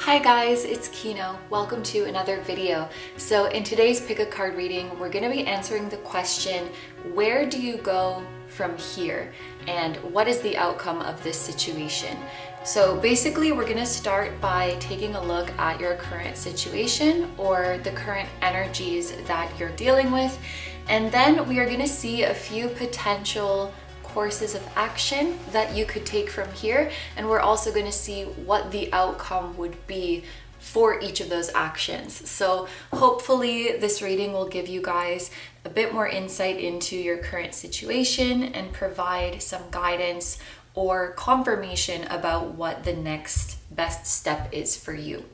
Hi guys, it's Kino. Welcome to another video. So in today's pick a card reading, we're going to be answering the question, where do you go from here? And what is the outcome of this situation? So basically we're going to start by taking a look at your current situation or the current energies that you're dealing with. And then we are going to see a few potential courses of action that you could take from here, and we're also going to see what the outcome would be for each of those actions. So hopefully this reading will give you guys a bit more insight into your current situation and provide some guidance or confirmation about what the next best step is for you.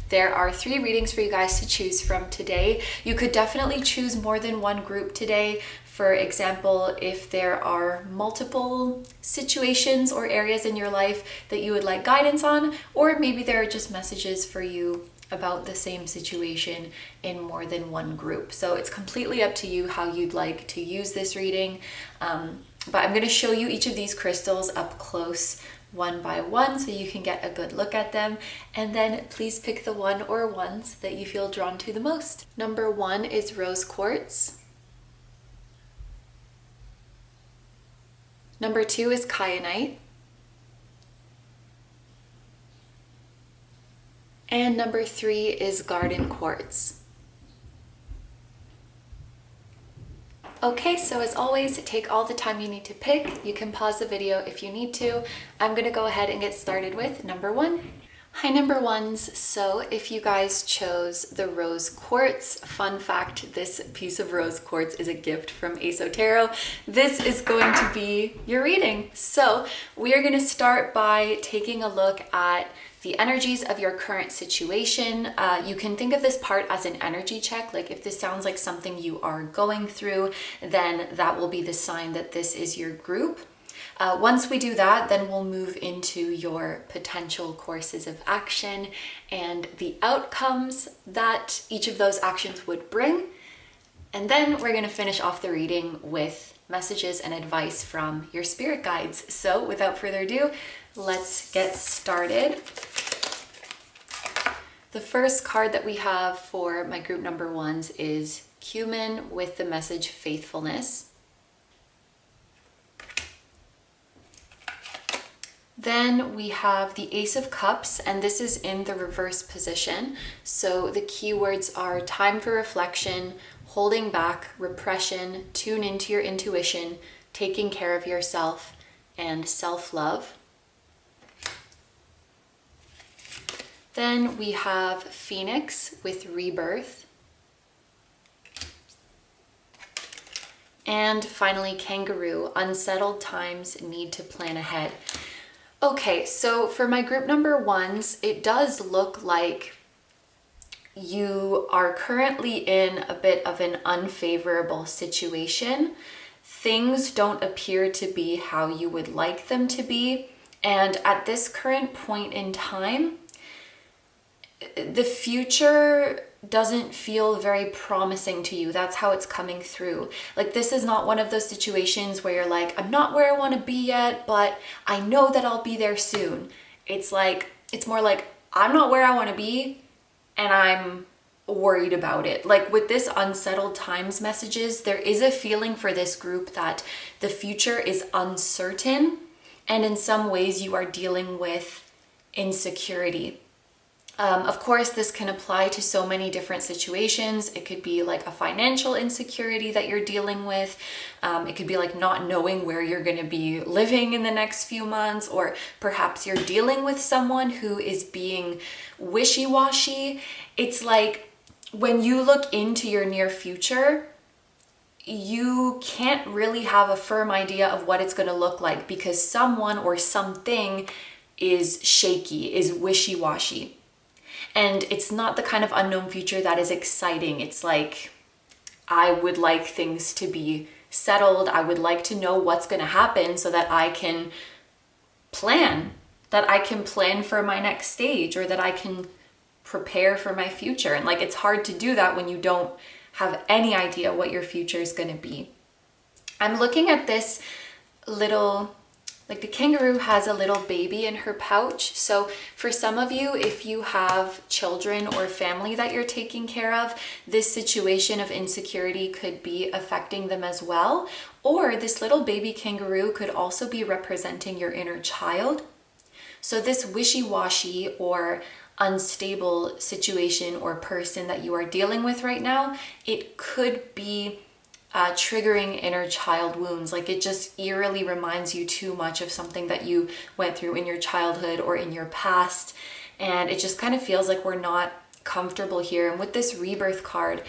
There are 3 readings for you guys to choose from today. You could definitely choose more than one group today. For example, if there are multiple situations or areas in your life that you would like guidance on, or maybe there are just messages for you about the same situation in more than one group. So it's completely up to you how you'd like to use this reading. But I'm going to show you each of these crystals up close one by one so you can get a good look at them, and then please pick the one or ones that you feel drawn to the most. Number 1 is rose quartz. Number 2 is kyanite. And number 3 is garden quartz. Okay, so as always, take all the time you need to pick. You can pause the video if you need to. I'm gonna go ahead and get started with number 1. Hi number ones, so if you guys chose the rose quartz, fun fact, this piece of rose quartz is a gift from Aso Tarot. This is going to be your reading. So we are going to start by taking a look at the energies of your current situation. You can think of this part as an energy check. Like if this sounds like something you are going through, then that will be the sign that this is your group. Once we do that, then we'll move into your potential courses of action and the outcomes that each of those actions would bring. And then we're going to finish off the reading with messages and advice from your spirit guides. So without further ado, let's get started. The first card that we have for my group number 1s is Cumin with the message faithfulness. Then we have the Ace of Cups, and this is in the reverse position. So the keywords are time for reflection, holding back, repression, tune into your intuition, taking care of yourself, and self-love. Then we have Phoenix with rebirth. And finally, Kangaroo, unsettled times need to plan ahead. Okay, so for my group number 1s, it does look like you are currently in a bit of an unfavorable situation. Things don't appear to be how you would like them to be. And at this current point in time, the future doesn't feel very promising to you. That's how it's coming through. Like this is not one of those situations where you're like, I'm not where I want to be yet, but I know that I'll be there soon. It's more like, I'm not where I want to be and I'm worried about it. Like with this unsettled times messages, there is a feeling for this group that the future is uncertain, and in some ways you are dealing with insecurity. Of course, this can apply to so many different situations. It could be like a financial insecurity that you're dealing with. It could be like not knowing where you're going to be living in the next few months, or perhaps you're dealing with someone who is being wishy-washy. It's like when you look into your near future, you can't really have a firm idea of what it's going to look like because someone or something is shaky, is wishy-washy. And it's not the kind of unknown future that is exciting. It's like, I would like things to be settled. I would like to know what's going to happen so that I can plan, for my next stage, or that I can prepare for my future. And like, it's hard to do that when you don't have any idea what your future is going to be. I'm looking at this little like the kangaroo has a little baby in her pouch. So for some of you, if you have children or family that you're taking care of, this situation of insecurity could be affecting them as well. Or this little baby kangaroo could also be representing your inner child. So this wishy-washy or unstable situation or person that you are dealing with right now, it could be triggering inner child wounds. Like it just eerily reminds you too much of something that you went through in your childhood or in your past. And it just kind of feels like we're not comfortable here. And with this rebirth card,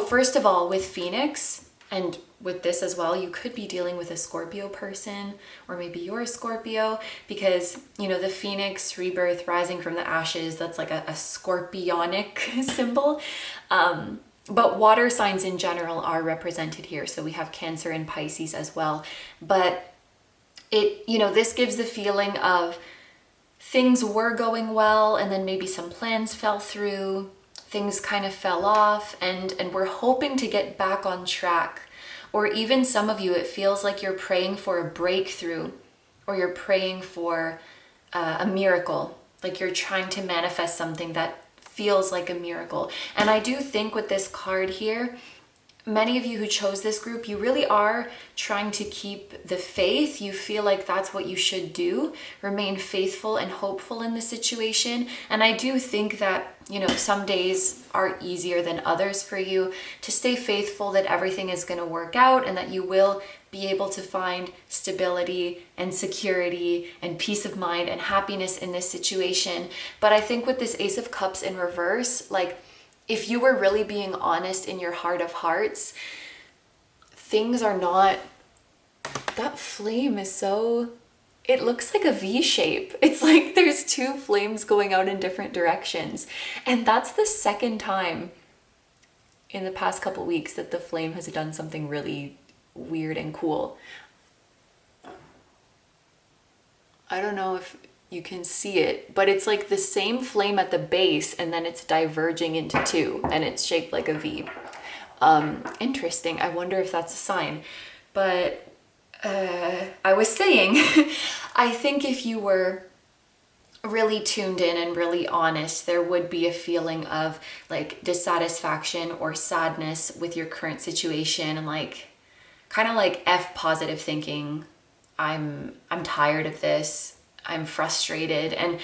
first of all, with Phoenix and with this as well, you could be dealing with a Scorpio person, or maybe you're a Scorpio, because, you know, the Phoenix rebirth rising from the ashes, that's like a scorpionic symbol. But water signs in general are represented here. So we have Cancer and Pisces as well. But it, you know, this gives the feeling of things were going well and then maybe some plans fell through, things kind of fell off, and we're hoping to get back on track. Or even some of you, it feels like you're praying for a breakthrough, or you're praying for a miracle, like you're trying to manifest something that feels like a miracle. And I do think with this card here, many of you who chose this group, you really are trying to keep the faith. You feel like that's what you should do. Remain faithful and hopeful in the situation. And I do think that, you know, some days are easier than others for you to stay faithful that everything is going to work out and that you will be able to find stability and security and peace of mind and happiness in this situation. But I think with this Ace of Cups in reverse, like if you were really being honest in your heart of hearts, things are not, that flame is so, it looks like a V shape. It's like there's two flames going out in different directions. And that's the second time in the past couple weeks that the flame has done something really weird and cool. I don't know if you can see it, but it's like the same flame at the base and then it's diverging into two and it's shaped like a V. Interesting. I wonder if that's a sign. But I was saying, I think if you were really tuned in and really honest, there would be a feeling of like dissatisfaction or sadness with your current situation, and like kind of like F positive thinking. I'm tired of this. I'm frustrated. And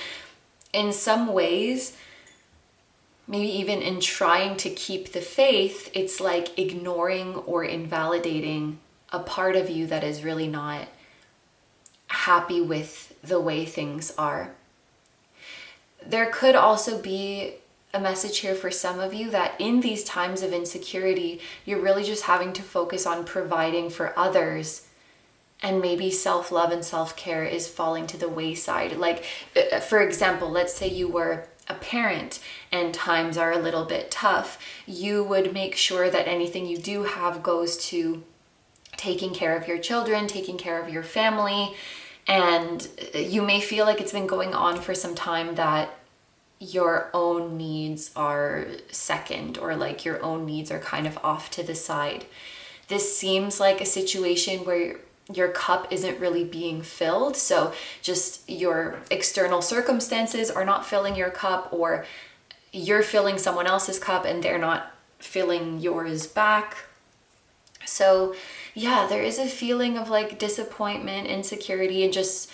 in some ways, maybe even in trying to keep the faith, it's like ignoring or invalidating a part of you that is really not happy with the way things are. There could also be a message here for some of you that in these times of insecurity, you're really just having to focus on providing for others, and maybe self-love and self-care is falling to the wayside. Like, for example, let's say you were a parent and times are a little bit tough. You would make sure that anything you do have goes to taking care of your children, taking care of your family. And you may feel like it's been going on for some time that your own needs are second, or like your own needs are kind of off to the side. This seems like a situation where your cup isn't really being filled. So just your external circumstances are not filling your cup, or you're filling someone else's cup and they're not filling yours back. So yeah, there is a feeling of like disappointment, insecurity, and just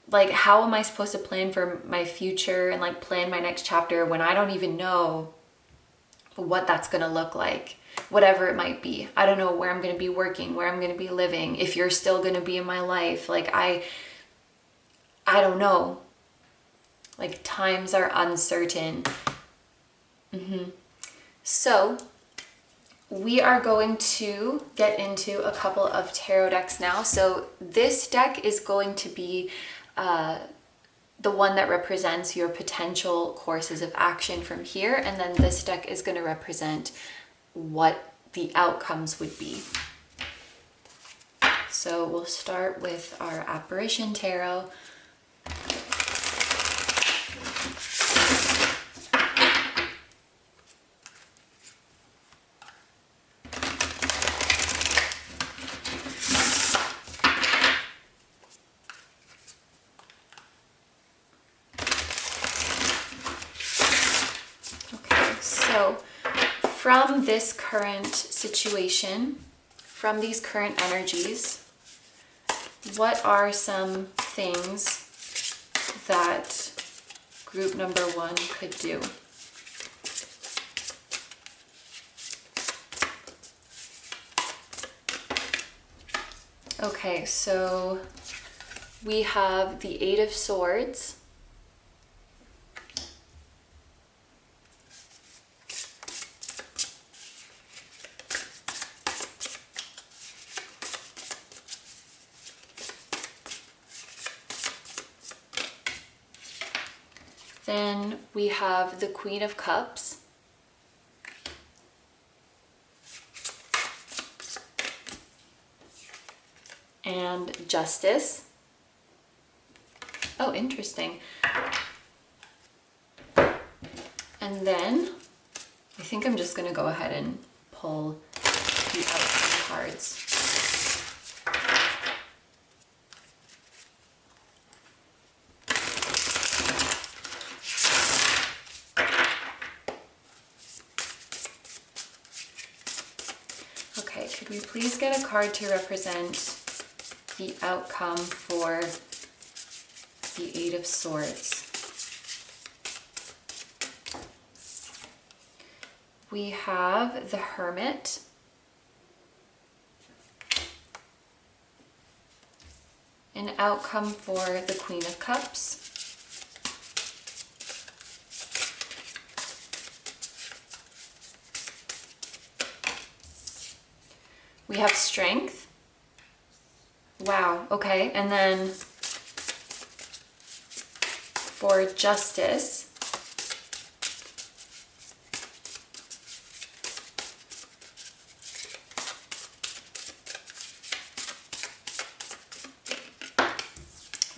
like, how am I supposed to plan for my future and like plan my next chapter when I don't even know what that's going to look like, whatever it might be. I don't know where I'm going to be working, where I'm going to be living, if you're still going to be in my life. Like, I don't know. Like, times are uncertain. So we are going to get into a couple of tarot decks now. So this deck is going to be the one that represents your potential courses of action from here. And then this deck is going to represent what the outcomes would be. So we'll start with our Apparition Tarot. from this current situation, from these current energies, what are some things that group number one could do? Okay, so we have the Eight of Swords. Then we have the Queen of Cups. And Justice. Oh, interesting. And then I think I'm just going to go ahead and pull the outcome cards. Okay, could we please get a card to represent the outcome for the Eight of Swords? We have the Hermit. An outcome for the Queen of Cups. We have Strength. Wow, okay. And then for Justice,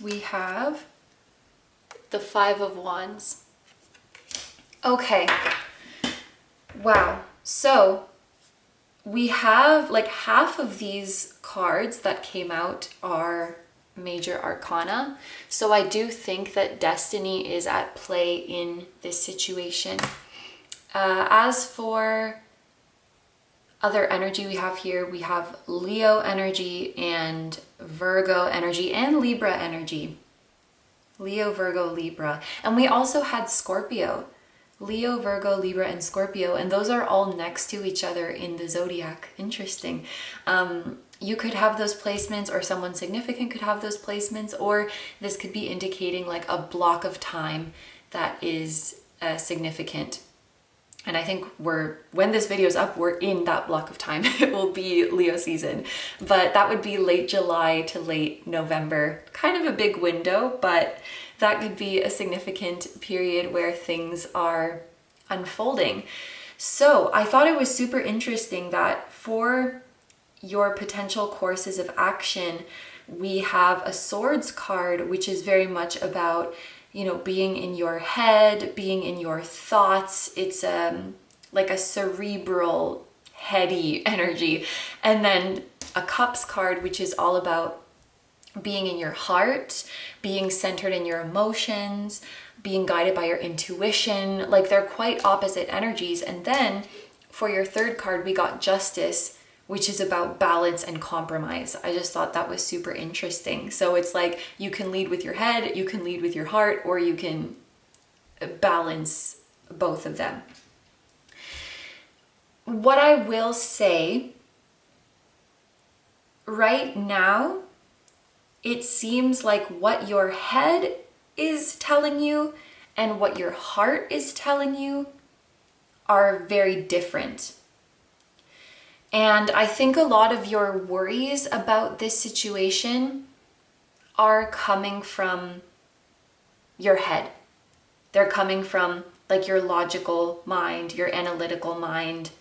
we have the Five of Wands. Okay. Wow. So we have like half of these cards that came out are major arcana. So I do think that destiny is at play in this situation. As for other energy we have here, we have Leo energy and Virgo energy and Libra energy. Leo, Virgo, Libra. And we also had Scorpio. Leo, Virgo, Libra, and Scorpio, and those are all next to each other in the zodiac. Interesting. You could have those placements, or someone significant could have those placements, or this could be indicating like a block of time that is significant. And I think when this video is up, we're in that block of time. It will be Leo season, but that would be late July to late November. Kind of a big window, but that could be a significant period where things are unfolding. So I thought it was super interesting that for your potential courses of action, we have a Swords card, which is very much about, you know, being in your head, being in your thoughts. It's like a cerebral, heady energy. And then a Cups card, which is all about being in your heart, being centered in your emotions, being guided by your intuition. Like they're quite opposite energies. And then for your third card, we got Justice, which is about balance and compromise. I just thought that was super interesting. So it's like you can lead with your head, you can lead with your heart, or you can balance both of them. What I will say, right now, it seems like what your head is telling you and what your heart is telling you are very different. And I think a lot of your worries about this situation are coming from your head. They're coming from like your logical mind, your analytical mind,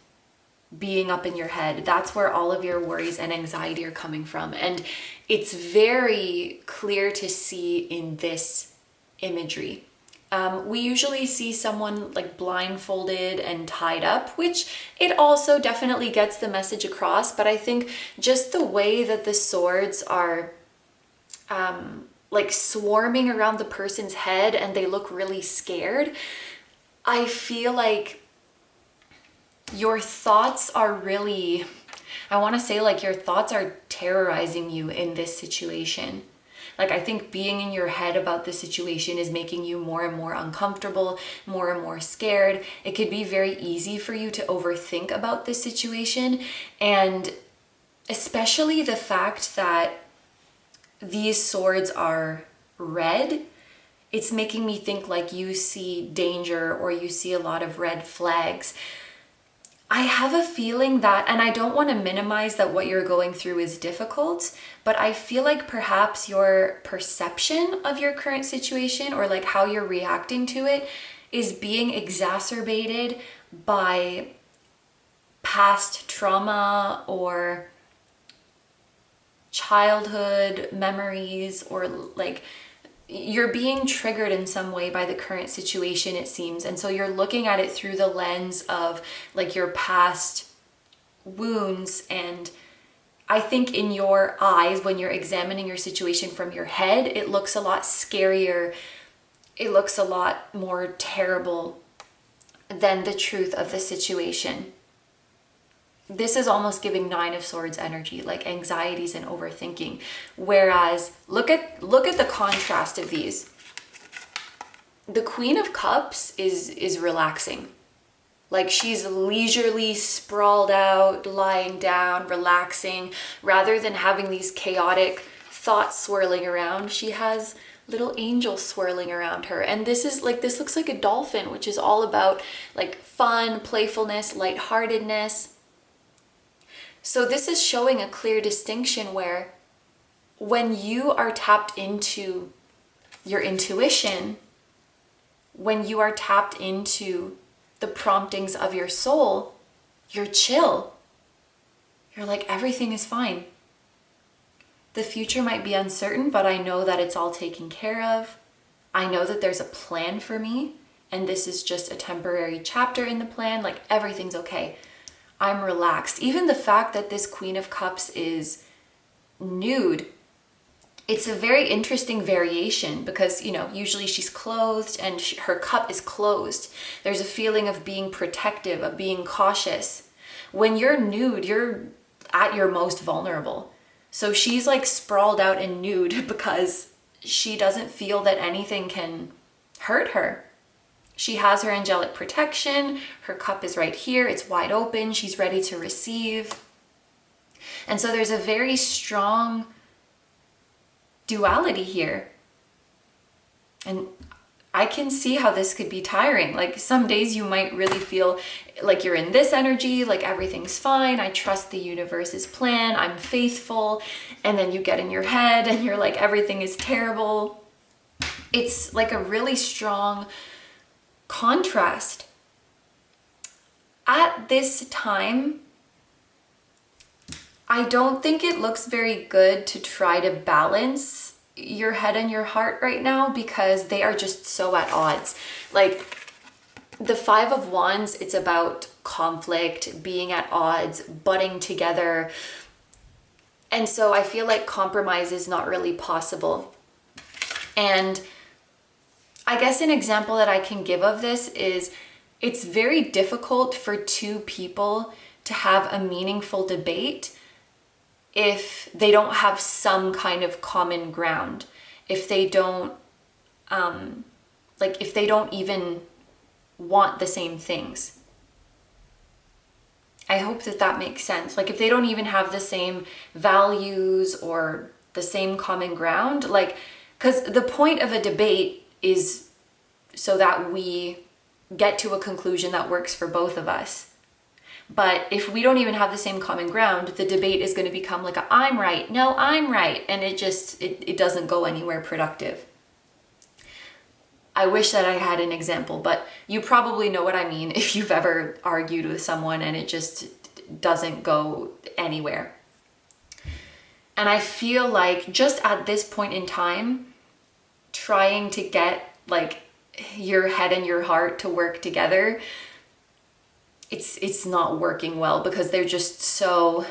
being up in your head. That's where all of your worries and anxiety are coming from. And it's very clear to see in this imagery. We usually see someone like blindfolded and tied up, which it also definitely gets the message across. But I think just the way that the swords are like swarming around the person's head and they look really scared, I feel like your thoughts are really, I want to say like your thoughts are terrorizing you in this situation. Like, I think being in your head about the situation is making you more and more uncomfortable, more and more scared. It could be very easy for you to overthink about this situation. And especially the fact that these swords are red, it's making me think like you see danger or you see a lot of red flags. I have a feeling that, and I don't want to minimize that what you're going through is difficult, but I feel like perhaps your perception of your current situation or like how you're reacting to it is being exacerbated by past trauma or childhood memories, or like you're being triggered in some way by the current situation, it seems. And so you're looking at it through the lens of like your past wounds. And I think in your eyes, when you're examining your situation from your head, it looks a lot scarier. It looks a lot more terrible than the truth of the situation. This is almost giving Nine of Swords energy, like anxieties and overthinking. Whereas look at the contrast of these. The Queen of Cups is relaxing. Like she's leisurely sprawled out, lying down, relaxing, rather than having these chaotic thoughts swirling around. She has little angels swirling around her. And this looks like a dolphin, which is all about like fun, playfulness, lightheartedness. So this is showing a clear distinction where when you are tapped into your intuition, when you are tapped into the promptings of your soul, you're chill. You're like, everything is fine. The future might be uncertain, but I know that it's all taken care of. I know that there's a plan for me, and this is just a temporary chapter in the plan. Like, everything's okay. I'm relaxed. Even the fact that this Queen of Cups is nude, it's a very interesting variation because, you know, usually she's clothed and her cup is closed. There's a feeling of being protective, of being cautious. When you're nude, you're at your most vulnerable. So she's like sprawled out and nude because she doesn't feel that anything can hurt her. She has her angelic protection. Her cup is right here. It's wide open. She's ready to receive. And so there's a very strong duality here. And I can see how this could be tiring. Like some days you might really feel like you're in this energy, like everything's fine. I trust the universe's plan. I'm faithful. And then you get in your head and you're like, everything is terrible. It's like a really strong contrast. At this time, I don't think it looks very good to try to balance your head and your heart right now because they are just so at odds. Like the Five of Wands, it's about conflict, being at odds, butting together. And so I feel like compromise is not really possible. And I guess an example that I can give of this is it's very difficult for two people to have a meaningful debate if they don't have some kind of common ground, if they don't, if they don't even want the same things. I hope that that makes sense. Like if they don't even have the same values or the same common ground, like, because the point of a debate is so that we get to a conclusion that works for both of us. But if we don't even have the same common ground, the debate is going to become like a I'm right, no, I'm right. And it doesn't go anywhere productive. I wish that I had an example, but you probably know what I mean if you've ever argued with someone and it just doesn't go anywhere. And I feel like just at this point in time, trying to get like your head and your heart to work together, it's not working well because they're so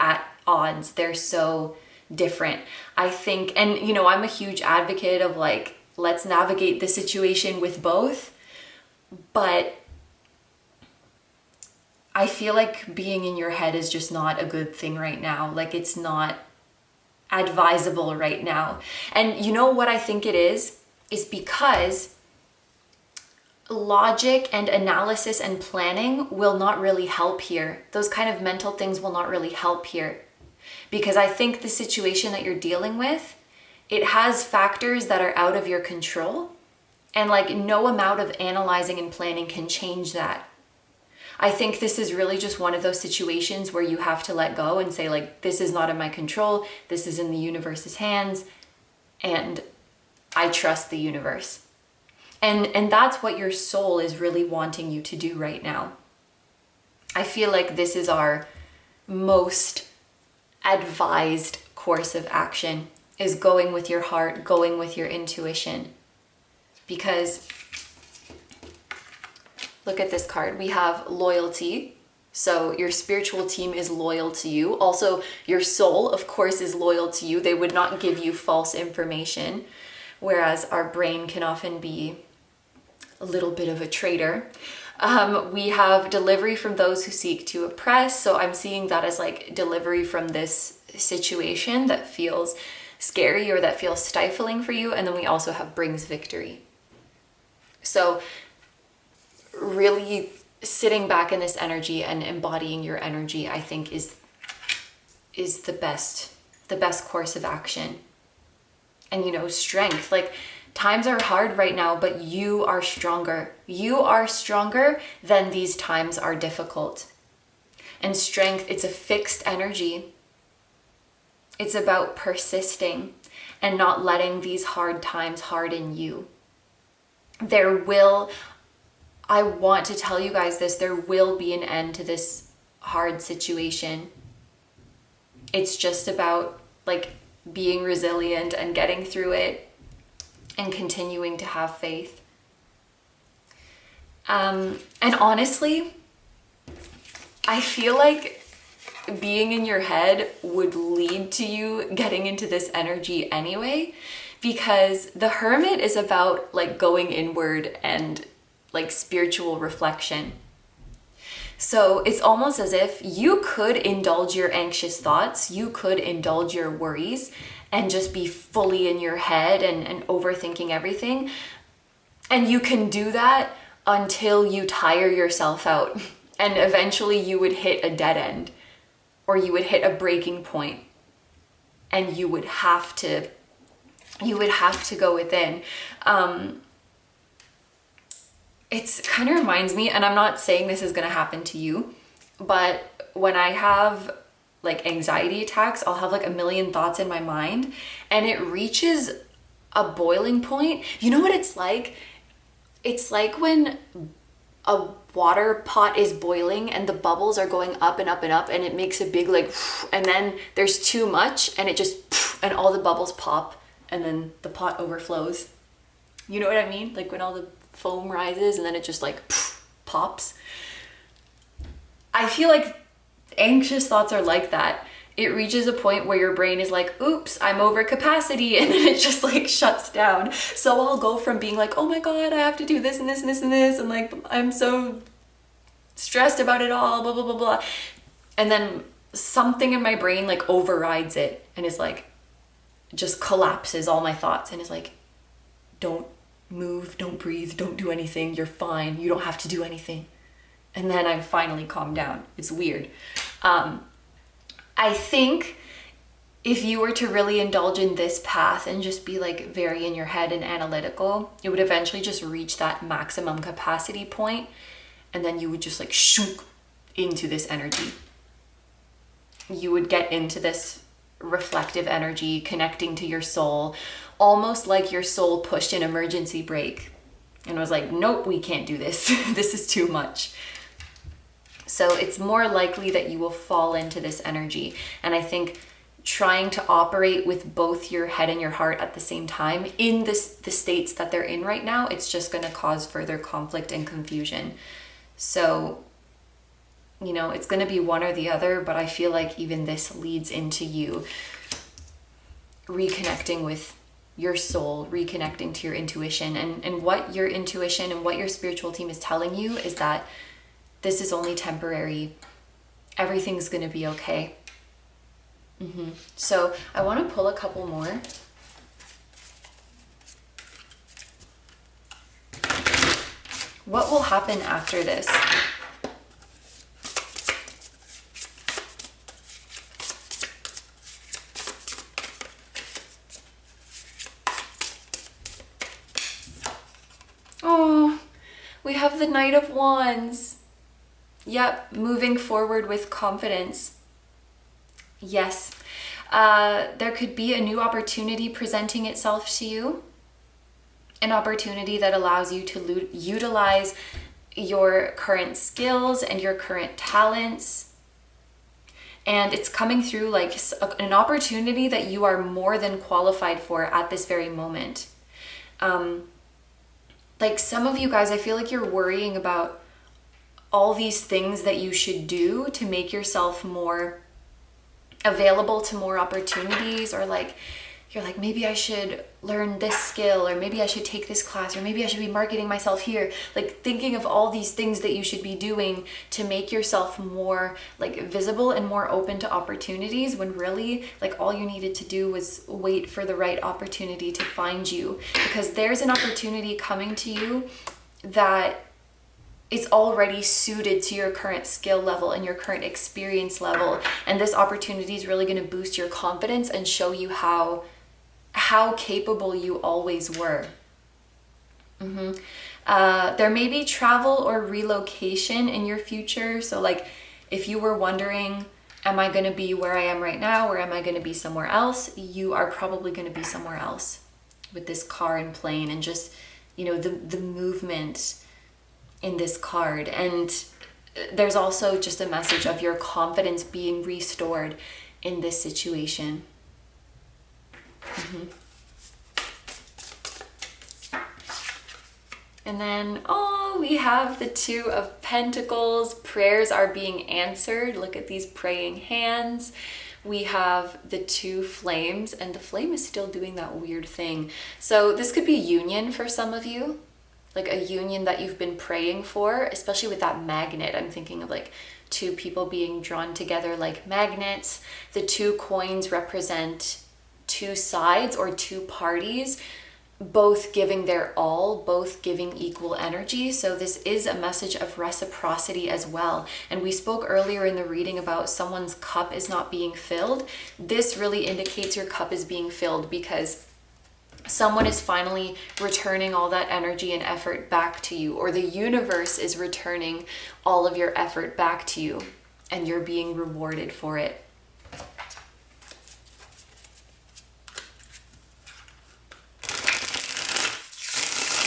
at odds. They're so different. I think, and you know, I'm a huge advocate of like, let's navigate the situation with both. But I feel like being in your head is just not a good thing right now. Like, it's not advisable right now. And you know what I think it is because logic and analysis and planning will not really help here. Those kind of mental things will not really help here. Because I think the situation that you're dealing with, it has factors that are out of your control. And like, no amount of analyzing and planning can change that. I think this is really just one of those situations where you have to let go and say, like, this is not in my control. This is in the universe's hands. And I trust the universe. And that's what your soul is really wanting you to do right now. I feel like this is our most advised course of action, is going with your heart, going with your intuition. Because look at this card. We have loyalty. So your spiritual team is loyal to you. Also, your soul, of course, is loyal to you. They would not give you false information. Whereas our brain can often be a little bit of a traitor. We have delivery from those who seek to oppress. So I'm seeing that as like delivery from this situation that feels scary or that feels stifling for you. And then we also have brings victory. So really sitting back in this energy and embodying your energy, I think is the best course of action. And, you know, strength, like, times are hard right now, but you are stronger. You are stronger than these times are difficult. And strength, it's a fixed energy. It's about persisting and not letting these hard times harden you. I want to tell you guys this, there will be an end to this hard situation. It's just about like being resilient and getting through it and continuing to have faith. And honestly, I feel like being in your head would lead to you getting into this energy anyway, because the Hermit is about like going inward and like spiritual reflection. So it's almost as if you could indulge your anxious thoughts, you could indulge your worries and just be fully in your head and overthinking everything. And you can do that until you tire yourself out. And eventually you would hit a dead end, or you would hit a breaking point, and you would have to go within. It's kind of reminds me, and I'm not saying this is going to happen to you, but when I have like anxiety attacks, I'll have like a million thoughts in my mind, and it reaches a boiling point. You know what it's like? It's like when a water pot is boiling and the bubbles are going up and up and up, and it makes a big like, and then there's too much and it just, and all the bubbles pop and then the pot overflows. You know what I mean? Like when all the foam rises and then it just like pops. I feel like anxious thoughts are like that. It reaches a point where your brain is like, oops, I'm over capacity, and then it just like shuts down. So I'll go from being like, oh my God, I have to do this and this and this and this, and like I'm so stressed about it all, blah, blah, blah, blah. And then something in my brain like overrides it and is like, just collapses all my thoughts and is like, don't move, don't breathe, don't do anything, you're fine, you don't have to do anything. And then I finally calm down. It's weird. I think if you were to really indulge in this path and just be like very in your head and analytical, it would eventually just reach that maximum capacity point, and then you would just like shoot into this energy. You would get into this reflective energy, connecting to your soul, almost like your soul pushed an emergency brake and was like, nope, we can't do this. This is too much. So it's more likely that you will fall into this energy. And I think trying to operate with both your head and your heart at the same time in the states that they're in right now, it's just going to cause further conflict and confusion. So, you know, it's going to be one or the other, but I feel like even this leads into you reconnecting with your soul, reconnecting to your intuition. And what your intuition and what your spiritual team is telling you is that this is only temporary. Everything's gonna be okay. So I want to pull a couple more. What will happen after this? Oh, we have the Knight of Wands. Yep, moving forward with confidence. Yes, there could be a new opportunity presenting itself to you. An opportunity that allows you to utilize your current skills and your current talents. And it's coming through like an opportunity that you are more than qualified for at this very moment. Like some of you guys, I feel like you're worrying about all these things that you should do to make yourself more available to more opportunities, or like you're like, maybe I should learn this skill, or maybe I should take this class, or maybe I should be marketing myself here. Like thinking of all these things that you should be doing to make yourself more like visible and more open to opportunities, when really like all you needed to do was wait for the right opportunity to find you. Because there's an opportunity coming to you that is already suited to your current skill level and your current experience level. And this opportunity is really going to boost your confidence and show you how capable you always were. There may be travel or relocation in your future. So like if you were wondering, am I going to be where I am right now, or am I going to be somewhere else? You are probably going to be somewhere else with this car and plane, and just, you know, the movement in this card. And there's also just a message of your confidence being restored in this situation. And then, oh, we have the Two of Pentacles. Prayers are being answered. Look at these praying hands. We have the two flames, and the flame is still doing that weird thing. So this could be union for some of you, like a union that you've been praying for, especially with that magnet. I'm thinking of like two people being drawn together like magnets. The two coins represent two sides or two parties, both giving their all, both giving equal energy. So this is a message of reciprocity as well. And we spoke earlier in the reading about someone's cup is not being filled. This really indicates your cup is being filled, because someone is finally returning all that energy and effort back to you, or the universe is returning all of your effort back to you, and you're being rewarded for it.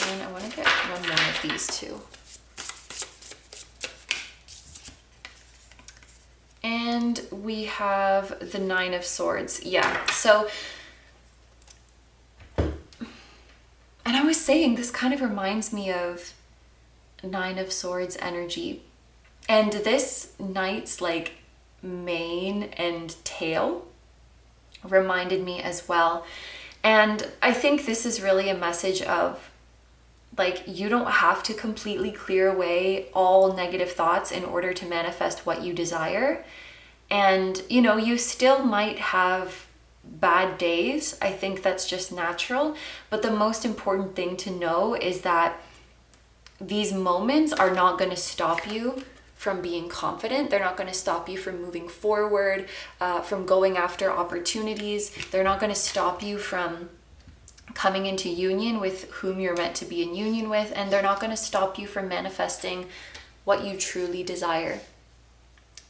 And I want to get one more of these two. And we have the Nine of Swords. Yeah, so, and I was saying, this kind of reminds me of Nine of Swords energy. And this knight's like mane and tail reminded me as well. And I think this is really a message of, like, you don't have to completely clear away all negative thoughts in order to manifest what you desire. And, you know, you still might have bad days. I think that's just natural. But the most important thing to know is that these moments are not going to stop you from being confident. They're not going to stop you from moving forward, from going after opportunities. They're not going to stop you from coming into union with whom you're meant to be in union with, and they're not going to stop you from manifesting what you truly desire.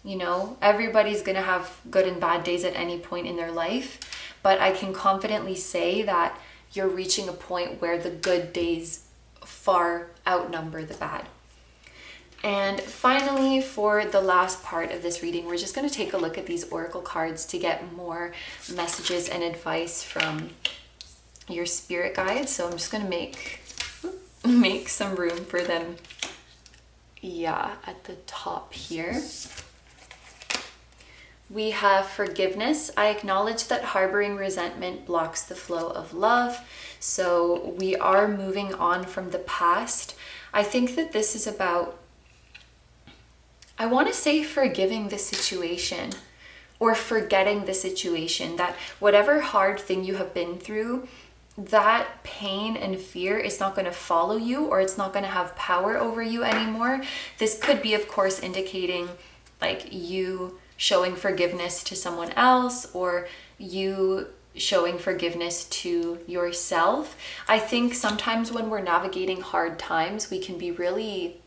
You know, everybody's going to have good and bad days at any point in their life, but I can confidently say that you're reaching a point where the good days far outnumber the bad. And finally, for the last part of this reading, we're just going to take a look at these oracle cards to get more messages and advice from your spirit guides. So I'm just going to make some room for them. Yeah, at the top here. We have forgiveness. I acknowledge that harboring resentment blocks the flow of love. So we are moving on from the past. I think that this is about I want to say forgiving the situation or forgetting the situation, that whatever hard thing you have been through, that pain and fear is not going to follow you, or it's not going to have power over you anymore. This could be, of course, indicating like you showing forgiveness to someone else, or you showing forgiveness to yourself. I think sometimes when we're navigating hard times, we can be really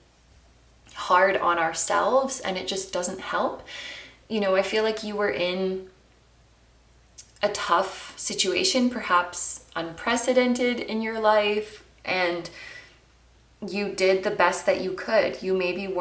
hard on ourselves, and it just doesn't help. You know, I feel like you were in a tough situation, perhaps unprecedented in your life, and you did the best that you could. You maybe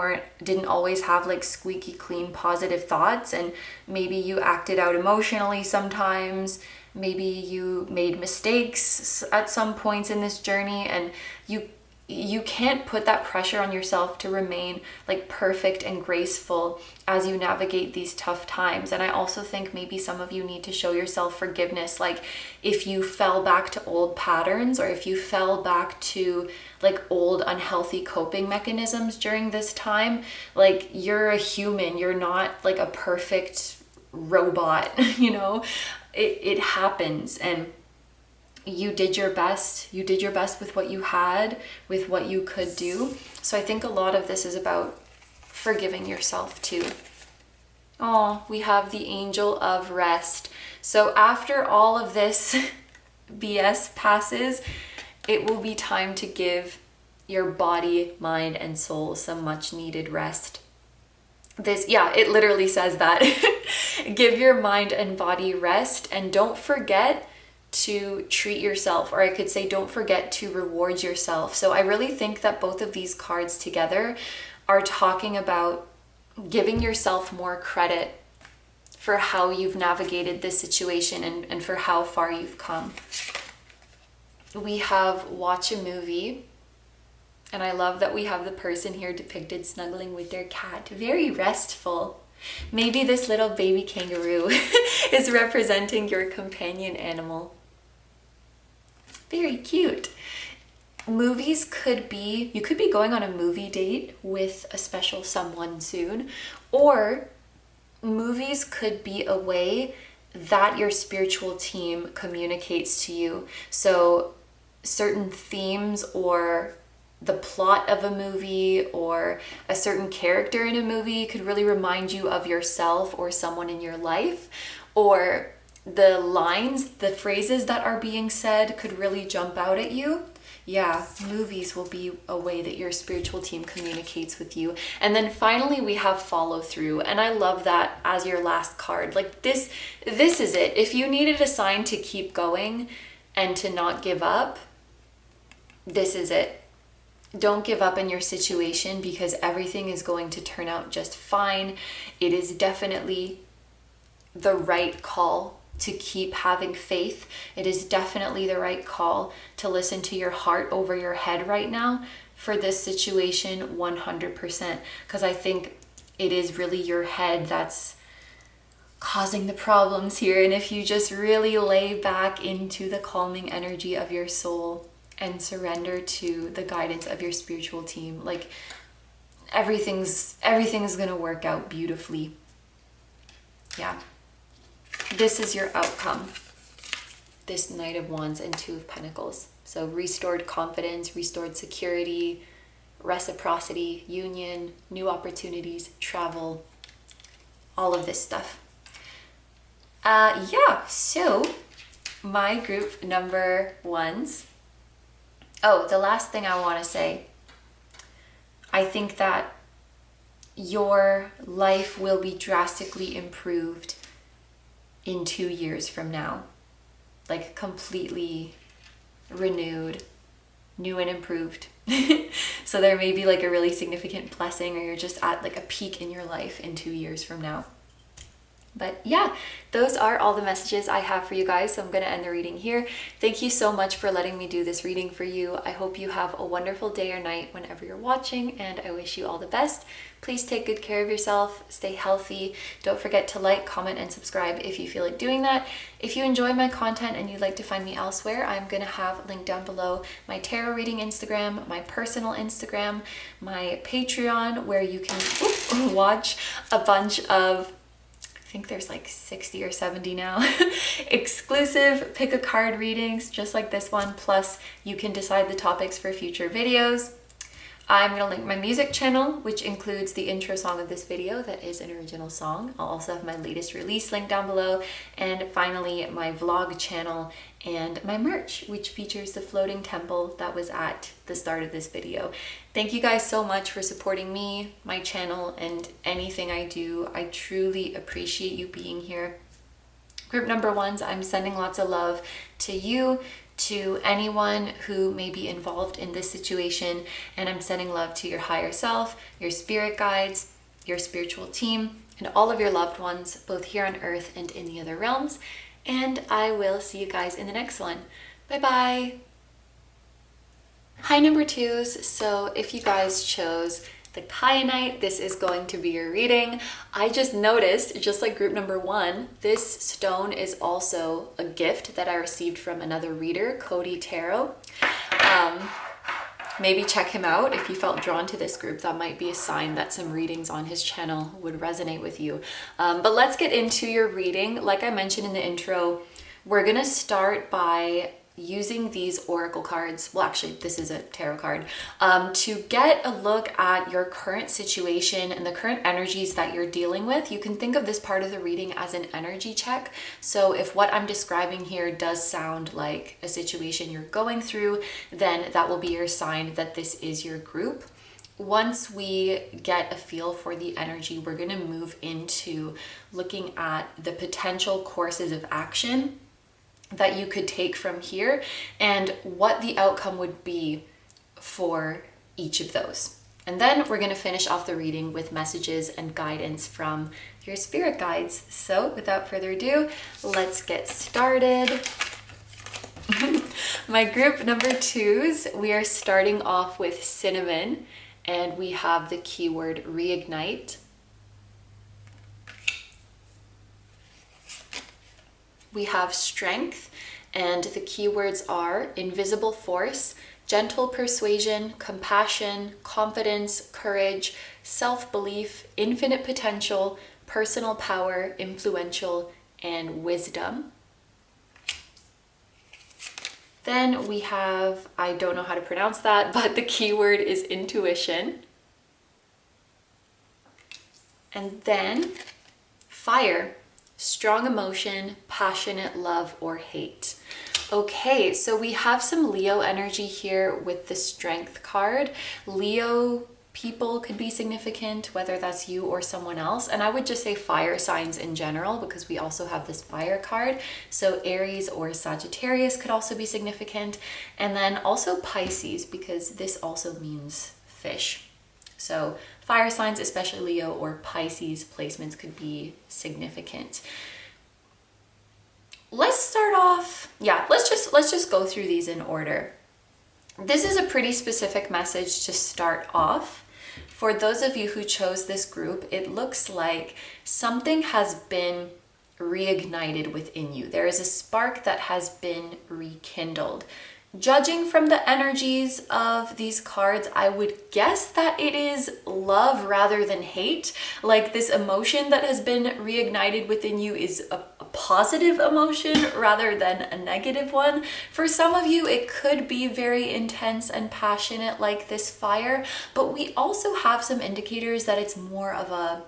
didn't always have like squeaky clean positive thoughts, and maybe you acted out emotionally sometimes. Maybe you made mistakes at some points in this journey, and you can't put that pressure on yourself to remain like perfect and graceful as you navigate these tough times. And I also think maybe some of you need to show yourself forgiveness. Like if you fell back to old patterns, or if you fell back to like old unhealthy coping mechanisms during this time, like you're a human, you're not like a perfect robot, you know, it happens, and you did your best. You did your best with what you had, with what you could do. So I think a lot of this is about forgiving yourself too. Oh, we have the angel of rest. So after all of this BS passes, it will be time to give your body, mind, and soul some much needed rest. It literally says that. Give your mind and body rest, and don't forget to treat yourself, or I could say don't forget to reward yourself. So I really think that both of these cards together are talking about giving yourself more credit for how you've navigated this situation, and for how far you've come. We have watch a movie, and I love that we have the person here depicted snuggling with their cat. Very restful. Maybe this little baby kangaroo is representing your companion animal. Very cute. Movies could be, you could be going on a movie date with a special someone soon, or movies could be a way that your spiritual team communicates to you. So certain themes, or the plot of a movie, or a certain character in a movie could really remind you of yourself or someone in your life, or the lines, the phrases that are being said could really jump out at you. Yeah, movies will be a way that your spiritual team communicates with you. And then finally we have follow through, and I love that as your last card. Like this is it. If you needed a sign to keep going and to not give up, this is it. Don't give up in your situation, because everything is going to turn out just fine. It is definitely the right call to keep having faith. It is definitely the right call to listen to your heart over your head right now for this situation 100%, because I think it is really your head that's causing the problems here. And if you just really lay back into the calming energy of your soul and surrender to the guidance of your spiritual team, like everything's gonna work out beautifully. Yeah. This is your outcome. This Knight of Wands and Two of Pentacles. So restored confidence, restored security, reciprocity, union, new opportunities, travel, all of this stuff. So my group number ones. Oh, the last thing I want to say, I think that your life will be drastically improved in 2 years from now. Like completely renewed, new and improved. So there may be like a really significant blessing, or you're just at like a peak in your life in 2 years from now. But yeah, those are all the messages I have for you guys. So I'm going to end the reading here. Thank you so much for letting me do this reading for you. I hope you have a wonderful day or night whenever you're watching, and I wish you all the best. Please take good care of yourself, stay healthy. Don't forget to like, comment, and subscribe if you feel like doing that. If you enjoy my content and you'd like to find me elsewhere, I'm going to have linked down below my tarot reading Instagram, my personal Instagram, my Patreon, where you can watch a bunch of, I think there's like 60 or 70 now, exclusive pick a card readings just like this one. Plus you can decide the topics for future videos. I'm going to link my music channel, which includes the intro song of this video that is an original song. I'll also have my latest release linked down below. And finally, my vlog channel and my merch, which features the floating temple that was at the start of this video. Thank you guys so much for supporting me, my channel, and anything I do. I truly appreciate you being here. Group number ones, I'm sending lots of love to you, to anyone who may be involved in this situation, and I'm sending love to your higher self, your spirit guides, your spiritual team, and all of your loved ones, both here on earth and in the other realms. And I will see you guys in the next one. Bye bye. Hi number twos. So if you guys chose the Kyanite, this is going to be your reading. I just noticed, just like group number one, this stone is also a gift that I received from another reader, Cody Tarot. Maybe check him out if you felt drawn to this group. That might be a sign that some readings on his channel would resonate with you. But let's get into your reading. Like I mentioned in the intro, we're gonna start by using these oracle cards. Well, actually, this is a tarot card, to get a look at your current situation and the current energies that you're dealing with. You can think of this part of the reading as an energy check. So if what I'm describing here does sound like a situation you're going through, then that will be your sign that this is your group. Once we get a feel for the energy, we're going to move into looking at the potential courses of action that you could take from here and what the outcome would be for each of those. And then we're going to finish off the reading with messages and guidance from your spirit guides. So without further ado, let's get started. My group number twos, we are starting off with cinnamon, and we have the keyword reignite. We have strength, and the keywords are invisible force, gentle persuasion, compassion, confidence, courage, self-belief, infinite potential, personal power, influential, and wisdom. Then we have, I don't know how to pronounce that, but the keyword is intuition. And then fire. Strong emotion, passionate love, or hate. Okay, so we have some Leo energy here with the strength card. Leo people could be significant, whether that's you or someone else. And I would just say fire signs in general, because we also have this fire card. So Aries or Sagittarius could also be significant. And then also Pisces, because this also means fish. So fire signs, especially Leo or Pisces placements, could be significant. Let's start off, let's just go through these in order. This is a pretty specific message to start off. For those of you who chose this group, it looks like something has been reignited within you. There is a spark that has been rekindled. Judging from the energies of these cards, I would guess that it is love rather than hate. Like this emotion that has been reignited within you is a positive emotion rather than a negative one. For some of you, it could be very intense and passionate like this fire, but we also have some indicators that it's more of a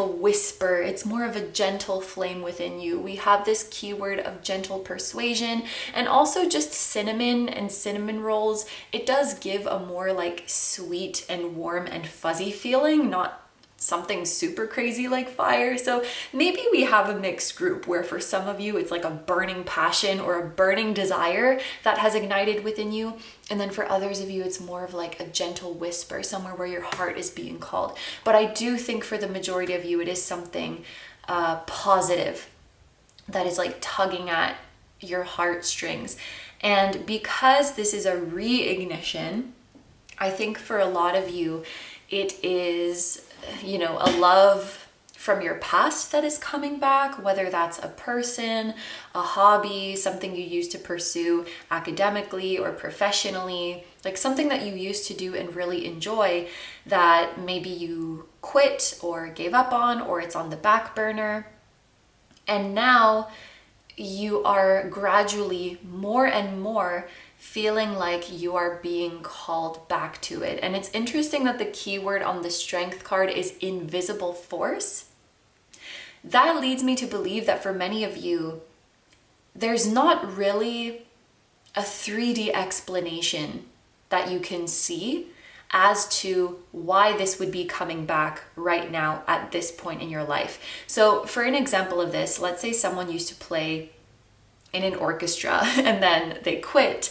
whisper, it's more of a gentle flame within you. We have this keyword of gentle persuasion, and also just cinnamon and cinnamon rolls. It does give a more like sweet and warm and fuzzy feeling, not something super crazy like fire. So maybe we have a mixed group where for some of you it's like a burning passion or a burning desire that has ignited within you, and then for others of you it's more of like a gentle whisper, somewhere where your heart is being called. But I do think for the majority of you it is something positive, that is like tugging at your heartstrings. And because this is a reignition, I think for a lot of you, it is, you know, a love from your past that is coming back, whether that's a person, a hobby, something you used to pursue academically or professionally, like something that you used to do and really enjoy that maybe you quit or gave up on, or it's on the back burner. And now you are gradually more and more feeling like you are being called back to it. And it's interesting that the keyword on the Strength card is invisible force. That leads me to believe that for many of you, there's not really a 3D explanation that you can see as to why this would be coming back right now at this point in your life. So for an example of this, let's say someone used to play in an orchestra and then they quit,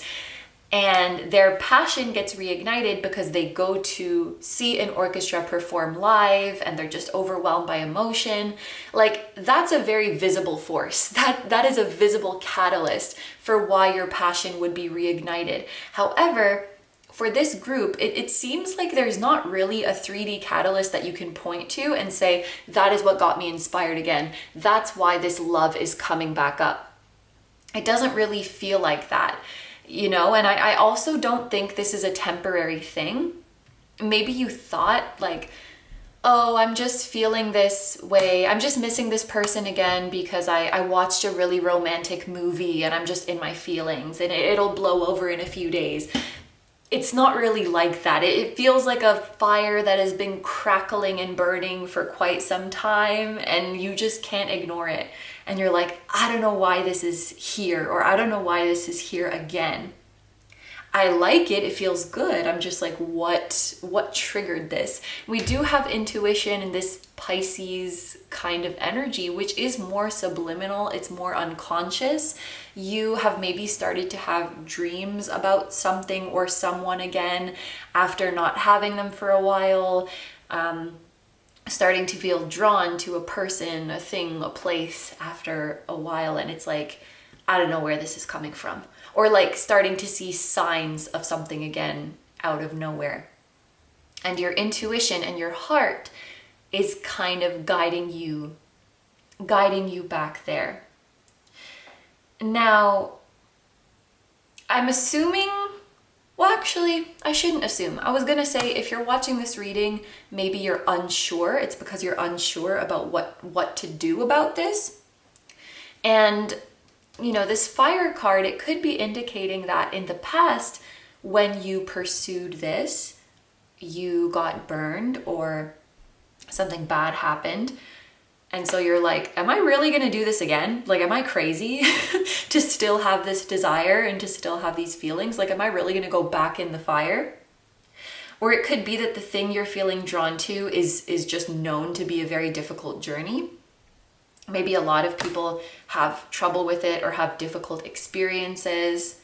and their passion gets reignited because they go to see an orchestra perform live and they're just overwhelmed by emotion. Like, that's a very visible force. That is a visible catalyst for why your passion would be reignited. However, for this group, it seems like there's not really a 3D catalyst that you can point to and say, that is what got me inspired again. That's why this love is coming back up. It doesn't really feel like that. You know, and I also don't think this is a temporary thing. Maybe you thought like, oh, I'm just feeling this way. I'm just missing this person again because I watched a really romantic movie and I'm just in my feelings and it'll blow over in a few days. It's not really like that. It feels like a fire that has been crackling and burning for quite some time and you just can't ignore it. And you're like, I don't know why this is here, or I don't know why this is here again. I like it, it feels good. I'm just like, what triggered this? We do have intuition and this Pisces kind of energy, which is more subliminal, it's more unconscious. You have maybe started to have dreams about something or someone again after not having them for a while. Starting to feel drawn to a person, a thing, a place after a while, and it's like, I don't know where this is coming from. Or like starting to see signs of something again out of nowhere. And your intuition and your heart is kind of guiding you back there. Now, I'm assuming, well, actually, I shouldn't assume. I was gonna say, if you're watching this reading, maybe you're unsure. It's because you're unsure about what to do about this. And, you know, this fire card, it could be indicating that in the past, when you pursued this, you got burned or something bad happened. And so you're like, am I really gonna do this again? Like, am I crazy to still have this desire and to still have these feelings? Like, am I really gonna go back in the fire? Or it could be that the thing you're feeling drawn to is just known to be a very difficult journey. Maybe a lot of people have trouble with it or have difficult experiences.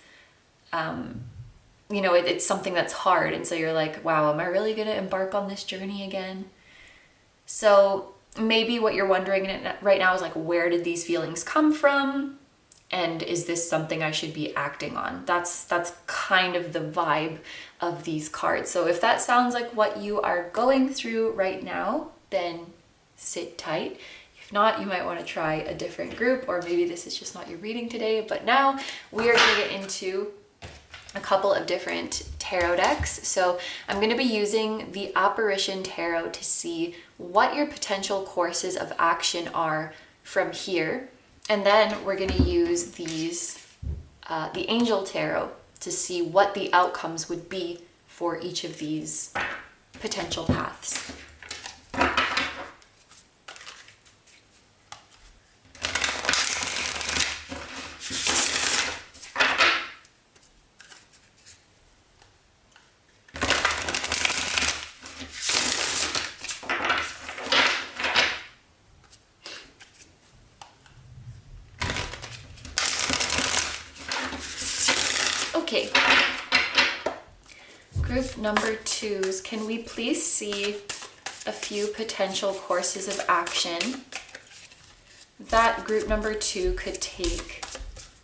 You know, it's something that's hard. And so you're like, wow, am I really gonna embark on this journey again? So maybe what you're wondering right now is like, where did these feelings come from? And is this something I should be acting on? That's kind of the vibe of these cards. So if that sounds like what you are going through right now, then sit tight. If not, you might want to try a different group, or maybe this is just not your reading today. But now we are going to get into a couple of different tarot decks. So I'm going to be using the Apparition Tarot to see what your potential courses of action are from here. And then we're going to use these, the Angel Tarot, to see what the outcomes would be for each of these potential paths. Okay, group number 2s, can we please see a few potential courses of action that group number 2 could take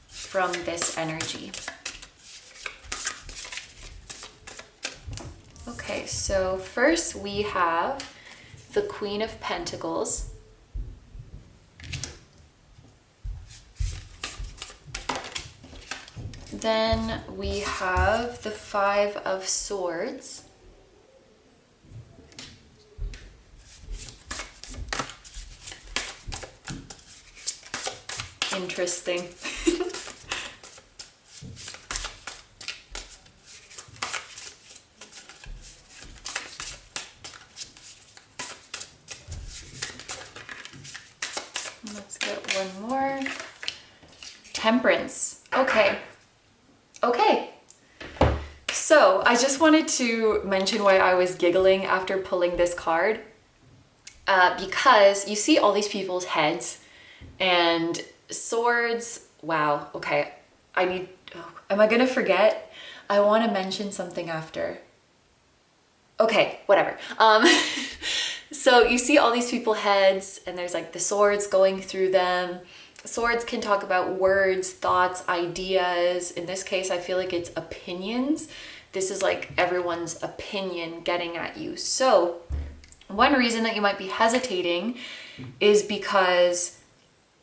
from this energy. Okay, so first we have the Queen of Pentacles. Then we have the Five of Swords. Interesting. Let's get one more. Temperance. Okay. Okay. So I just wanted to mention why I was giggling after pulling this card. Because you see all these people's heads and swords. Wow. Okay. Am I gonna forget? I want to mention something after. Okay, whatever. So you see all these people's heads and there's like the swords going through them. Swords can talk about words, thoughts, ideas. In this case, I feel like it's opinions. This is like everyone's opinion getting at you. So one reason that you might be hesitating is because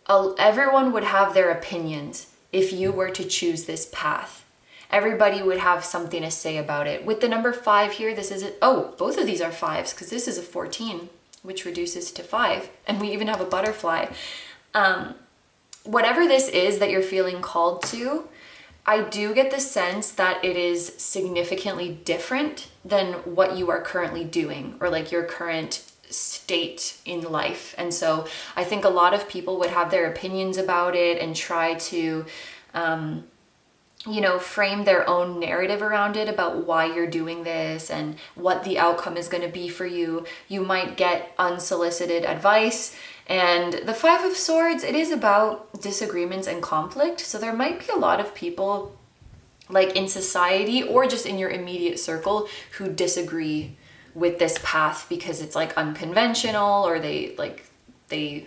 everyone would have their opinions if you were to choose this path. Everybody would have something to say about it. With the number 5 here, this is both of these are 5s because this is a 14, which reduces to 5. And we even have a butterfly. Whatever this is that you're feeling called to, I do get the sense that it is significantly different than what you are currently doing or like your current state in life. And so I think a lot of people would have their opinions about it and try to, frame their own narrative around it about why you're doing this and what the outcome is going to be for you. You might get unsolicited advice. And the Five of Swords, it is about disagreements and conflict. So there might be a lot of people like in society or just in your immediate circle who disagree with this path because it's like unconventional or they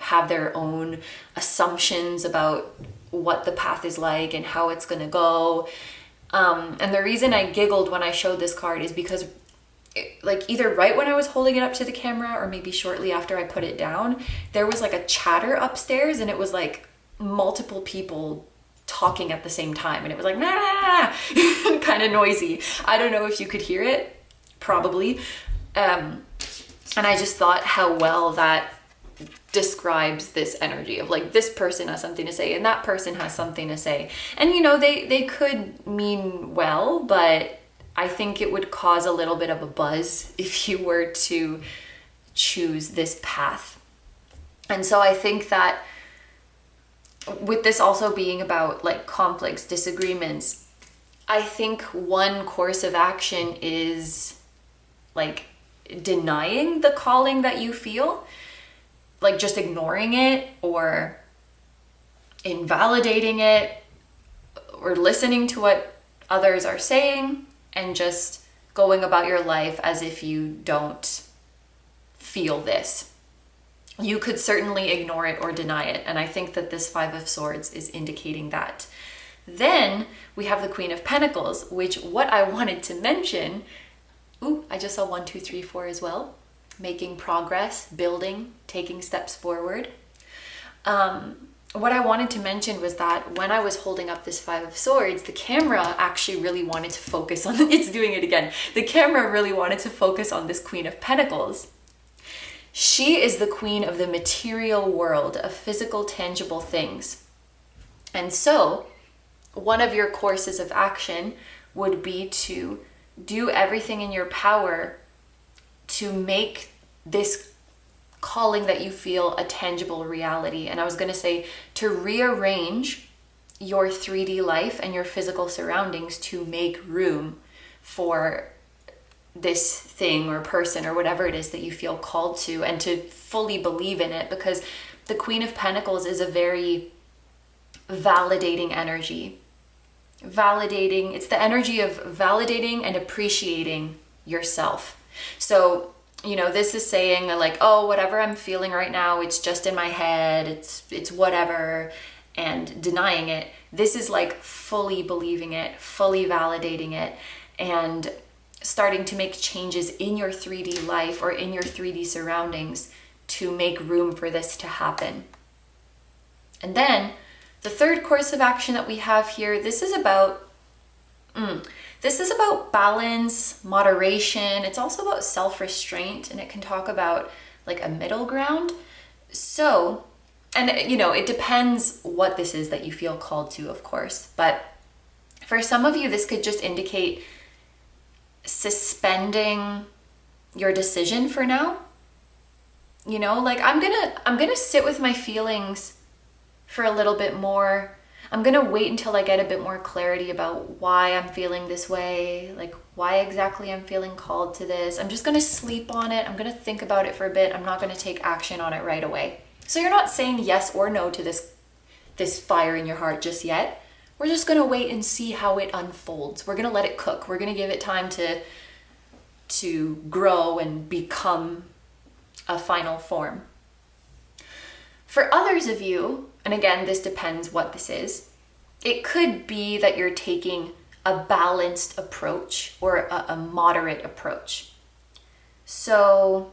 have their own assumptions about what the path is like and how it's gonna go. And the reason I giggled when I showed this card is because either right when I was holding it up to the camera or maybe shortly after I put it down, there was like a chatter upstairs and it was like multiple people talking at the same time and it was like kind of noisy. I don't know if you could hear it, probably. And I just thought how well that describes this energy of like this person has something to say and that person has something to say. And they could mean well, but I think it would cause a little bit of a buzz if you were to choose this path. And so I think that with this also being about like conflicts, disagreements, I think one course of action is like denying the calling that you feel, like just ignoring it or invalidating it or listening to what others are saying and just going about your life as if you don't feel this. You could certainly ignore it or deny it. And I think that this Five of Swords is indicating that. Then we have the Queen of Pentacles, which what I wanted to mention, I just saw 1, 2, 3, 4 as well. Making progress, building, taking steps forward. What I wanted to mention was that when I was holding up this Five of Swords, the camera actually really wanted to focus on, it's doing it again. The camera really wanted to focus on this Queen of Pentacles. She is the queen of the material world, of physical, tangible things. And so one of your courses of action would be to do everything in your power to make this calling that you feel a tangible reality. And I was going to say to rearrange your 3D life and your physical surroundings to make room for this thing or person or whatever it is that you feel called to, and to fully believe in it, because the Queen of Pentacles is a very validating energy. It's the energy of validating and appreciating yourself. So this is saying like, oh, whatever I'm feeling right now, it's just in my head, it's whatever, and denying it. This is like fully believing it, fully validating it, and starting to make changes in your 3D life or in your 3D surroundings to make room for this to happen. And then the third course of action that we have here, this is about balance, moderation. It's also about self-restraint, and it can talk about like a middle ground. So, and it depends what this is that you feel called to, of course. But for some of you, this could just indicate suspending your decision for now. Like I'm gonna sit with my feelings for a little bit more. I'm gonna wait until I get a bit more clarity about why I'm feeling this way, like why exactly I'm feeling called to this. I'm just gonna sleep on it. I'm gonna think about it for a bit. I'm not gonna take action on it right away. So you're not saying yes or no to this fire in your heart just yet. We're just gonna wait and see how it unfolds. We're gonna let it cook. We're gonna give it time to grow and become a final form. For others of you, and again, this depends what this is, it could be that you're taking a balanced approach or a moderate approach. So,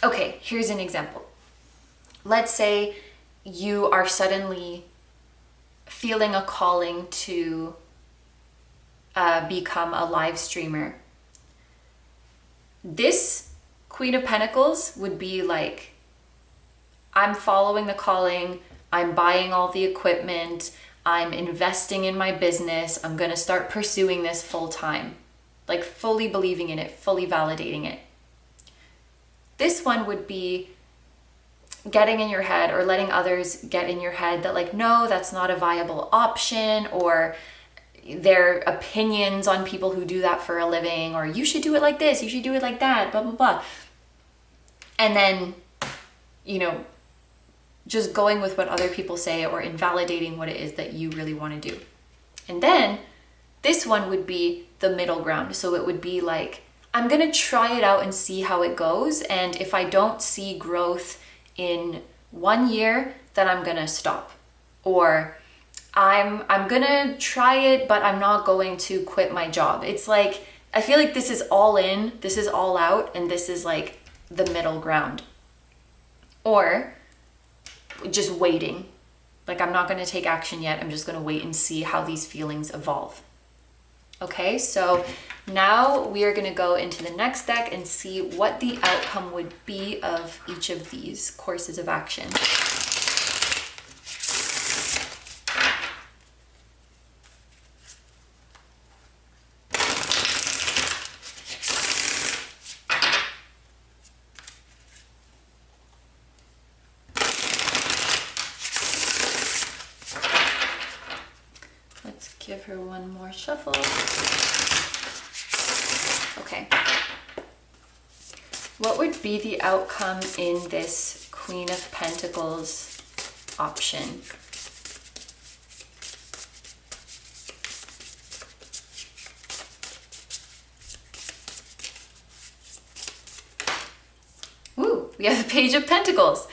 okay, here's an example. Let's say you are suddenly feeling a calling to become a live streamer. This Queen of Pentacles would be like, I'm following the calling, I'm buying all the equipment, I'm investing in my business, I'm gonna start pursuing this full time. Like fully believing in it, fully validating it. This one would be getting in your head or letting others get in your head that like, no, that's not a viable option, or their opinions on people who do that for a living, or you should do it like this, you should do it like that, blah, blah, blah. And then, just going with what other people say or invalidating what it is that you really want to do. And then this one would be the middle ground. So it would be like, I'm going to try it out and see how it goes. And if I don't see growth in 1 year, then I'm going to stop. Or I'm going to try it, but I'm not going to quit my job. It's like, I feel like this is all in, this is all out, and this is like the middle ground. Or just waiting. Like, I'm not going to take action yet. I'm just going to wait and see how these feelings evolve. Okay, so now we are going to go into the next deck and see what the outcome would be of each of these courses of action. Give her one more shuffle. Okay. What would be the outcome in this Queen of Pentacles option? Ooh, we have the Page of Pentacles.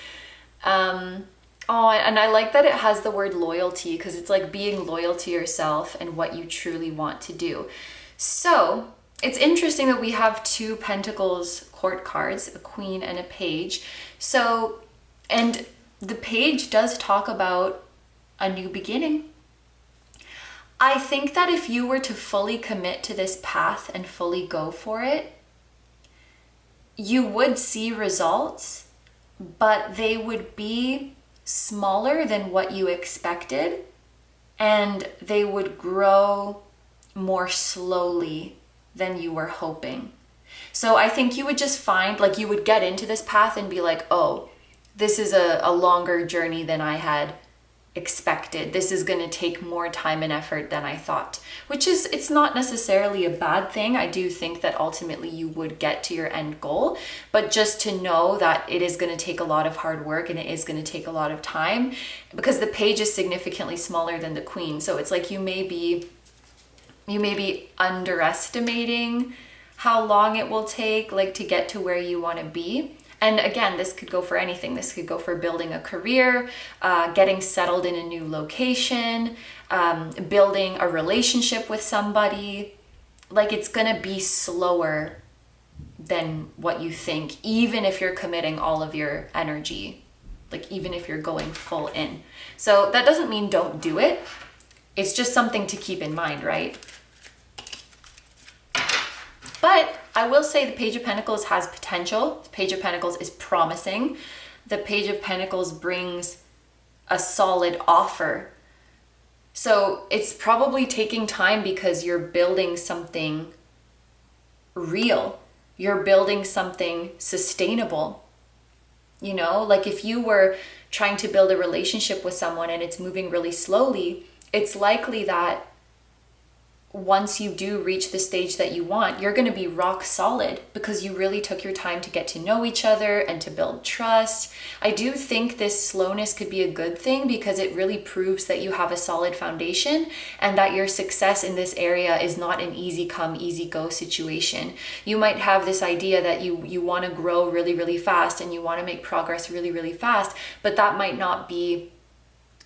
Oh, and I like that it has the word loyalty, because it's like being loyal to yourself and what you truly want to do. So it's interesting that we have two Pentacles court cards, a Queen and a Page. So, and the Page does talk about a new beginning. I think that if you were to fully commit to this path and fully go for it, you would see results, but they would be smaller than what you expected, and they would grow more slowly than you were hoping. So I think you would just find, like, you would get into this path and be like, oh, this is a longer journey than I had expected. This is going to take more time and effort than I thought, which is, it's not necessarily a bad thing. I do think that ultimately you would get to your end goal, but just to know that it is going to take a lot of hard work and it is going to take a lot of time, because the Page is significantly smaller than the Queen. So it's like you may be underestimating how long it will take, like, to get to where you want to be. And again, this could go for anything. This could go for building a career, getting settled in a new location, building a relationship with somebody. Like, it's gonna be slower than what you think, even if you're committing all of your energy, like even if you're going full in. So that doesn't mean don't do it. It's just something to keep in mind, right? But I will say the Page of Pentacles has potential. The Page of Pentacles is promising. The Page of Pentacles brings a solid offer. So it's probably taking time because you're building something real. You're building something sustainable. You know, like if you were trying to build a relationship with someone and it's moving really slowly, it's likely that once you do reach the stage that you want, you're going to be rock solid because you really took your time to get to know each other and to build trust. I do think this slowness could be a good thing because it really proves that you have a solid foundation and that your success in this area is not an easy come, easy go situation. You might have this idea that you want to grow really, really fast and you want to make progress really, really fast, but that might not be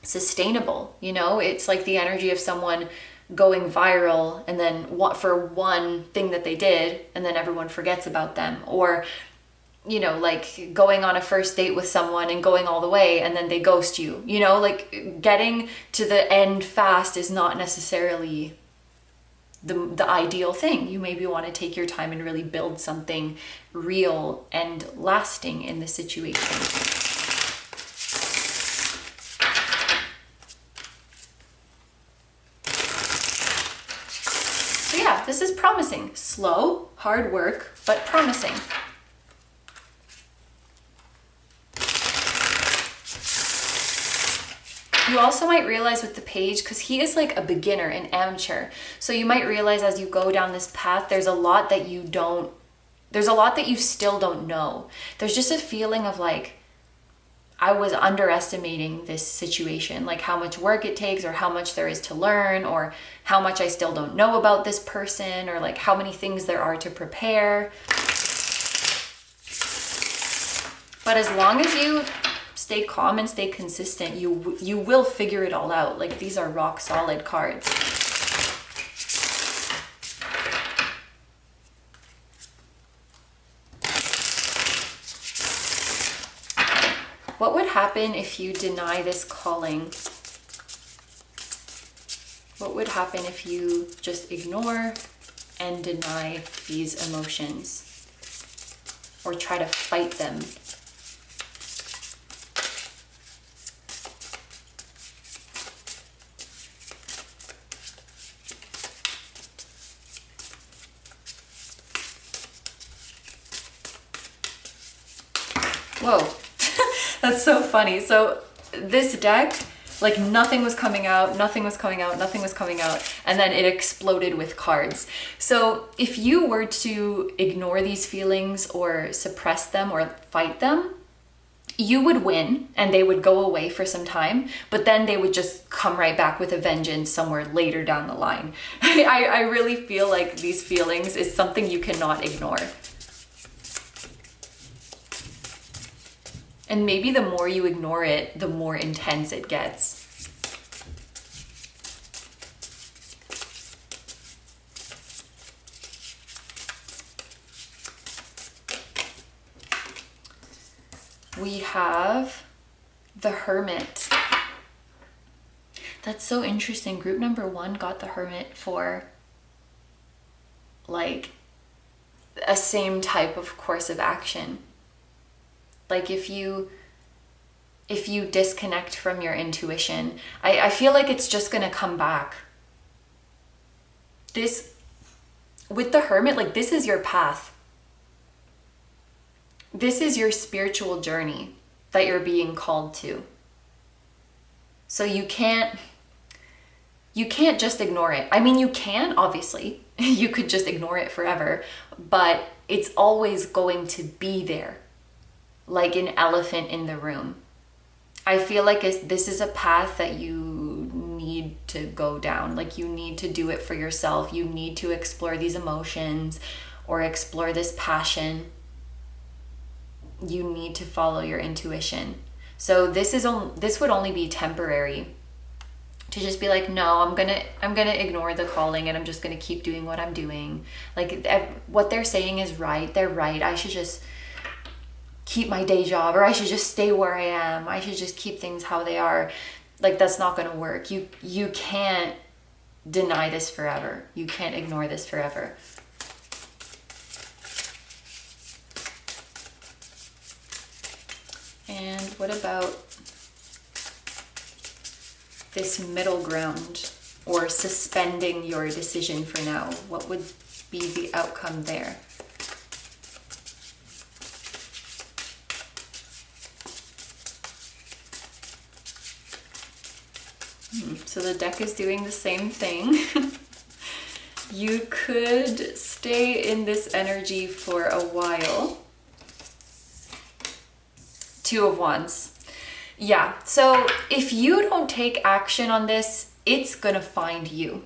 sustainable. You know, it's like the energy of someone going viral and then for one thing that they did and then everyone forgets about them, or you know, like going on a first date with someone and going all the way and then they ghost you. You know, like getting to the end fast is not necessarily the ideal thing. You maybe want to take your time and really build something real and lasting in the situation. This is promising. Slow, hard work, but promising. You also might realize with the Page, because he is like a beginner, an amateur. So you might realize as you go down this path, there's a lot that you still don't know. There's just a feeling of like, I was underestimating this situation, like how much work it takes or how much there is to learn or how much I still don't know about this person or like how many things there are to prepare. But as long as you stay calm and stay consistent, you will figure it all out. Like these are rock solid cards. What would happen if you deny this calling? What would happen if you just ignore and deny these emotions or try to fight them? Whoa. That's so funny. So this deck, like nothing was coming out, and then it exploded with cards. So if you were to ignore these feelings or suppress them or fight them, you would win and they would go away for some time, but then they would just come right back with a vengeance somewhere later down the line. I really feel like these feelings is something you cannot ignore. And maybe the more you ignore it, the more intense it gets. We have the Hermit. That's so interesting. Group number 1 got the Hermit for like a same type of course of action. Like if you disconnect from your intuition, I feel like it's just gonna come back. This, with the Hermit, like this is your path. This is your spiritual journey that you're being called to. So you can't just ignore it. I mean, you can, obviously. You could just ignore it forever, but it's always going to be there. Like an elephant in the room. I feel like this is a path that you need to go down. Like you need to do it for yourself. You need to explore these emotions or explore this passion, you need to follow your intuition. So this would only be temporary. To just be like, no, I'm gonna ignore the calling and I'm just gonna keep doing what I'm doing. Like, what they're saying is right. They're right. I should just keep my day job, or I should just stay where I am. I should just keep things how they are. Like, that's not gonna work. You can't deny this forever. You can't ignore this forever. And what about this middle ground, or suspending your decision for now? What would be the outcome there? So the deck is doing the same thing. You could stay in this energy for a while. Two of Wands. Yeah, so if you don't take action on this, it's gonna find you.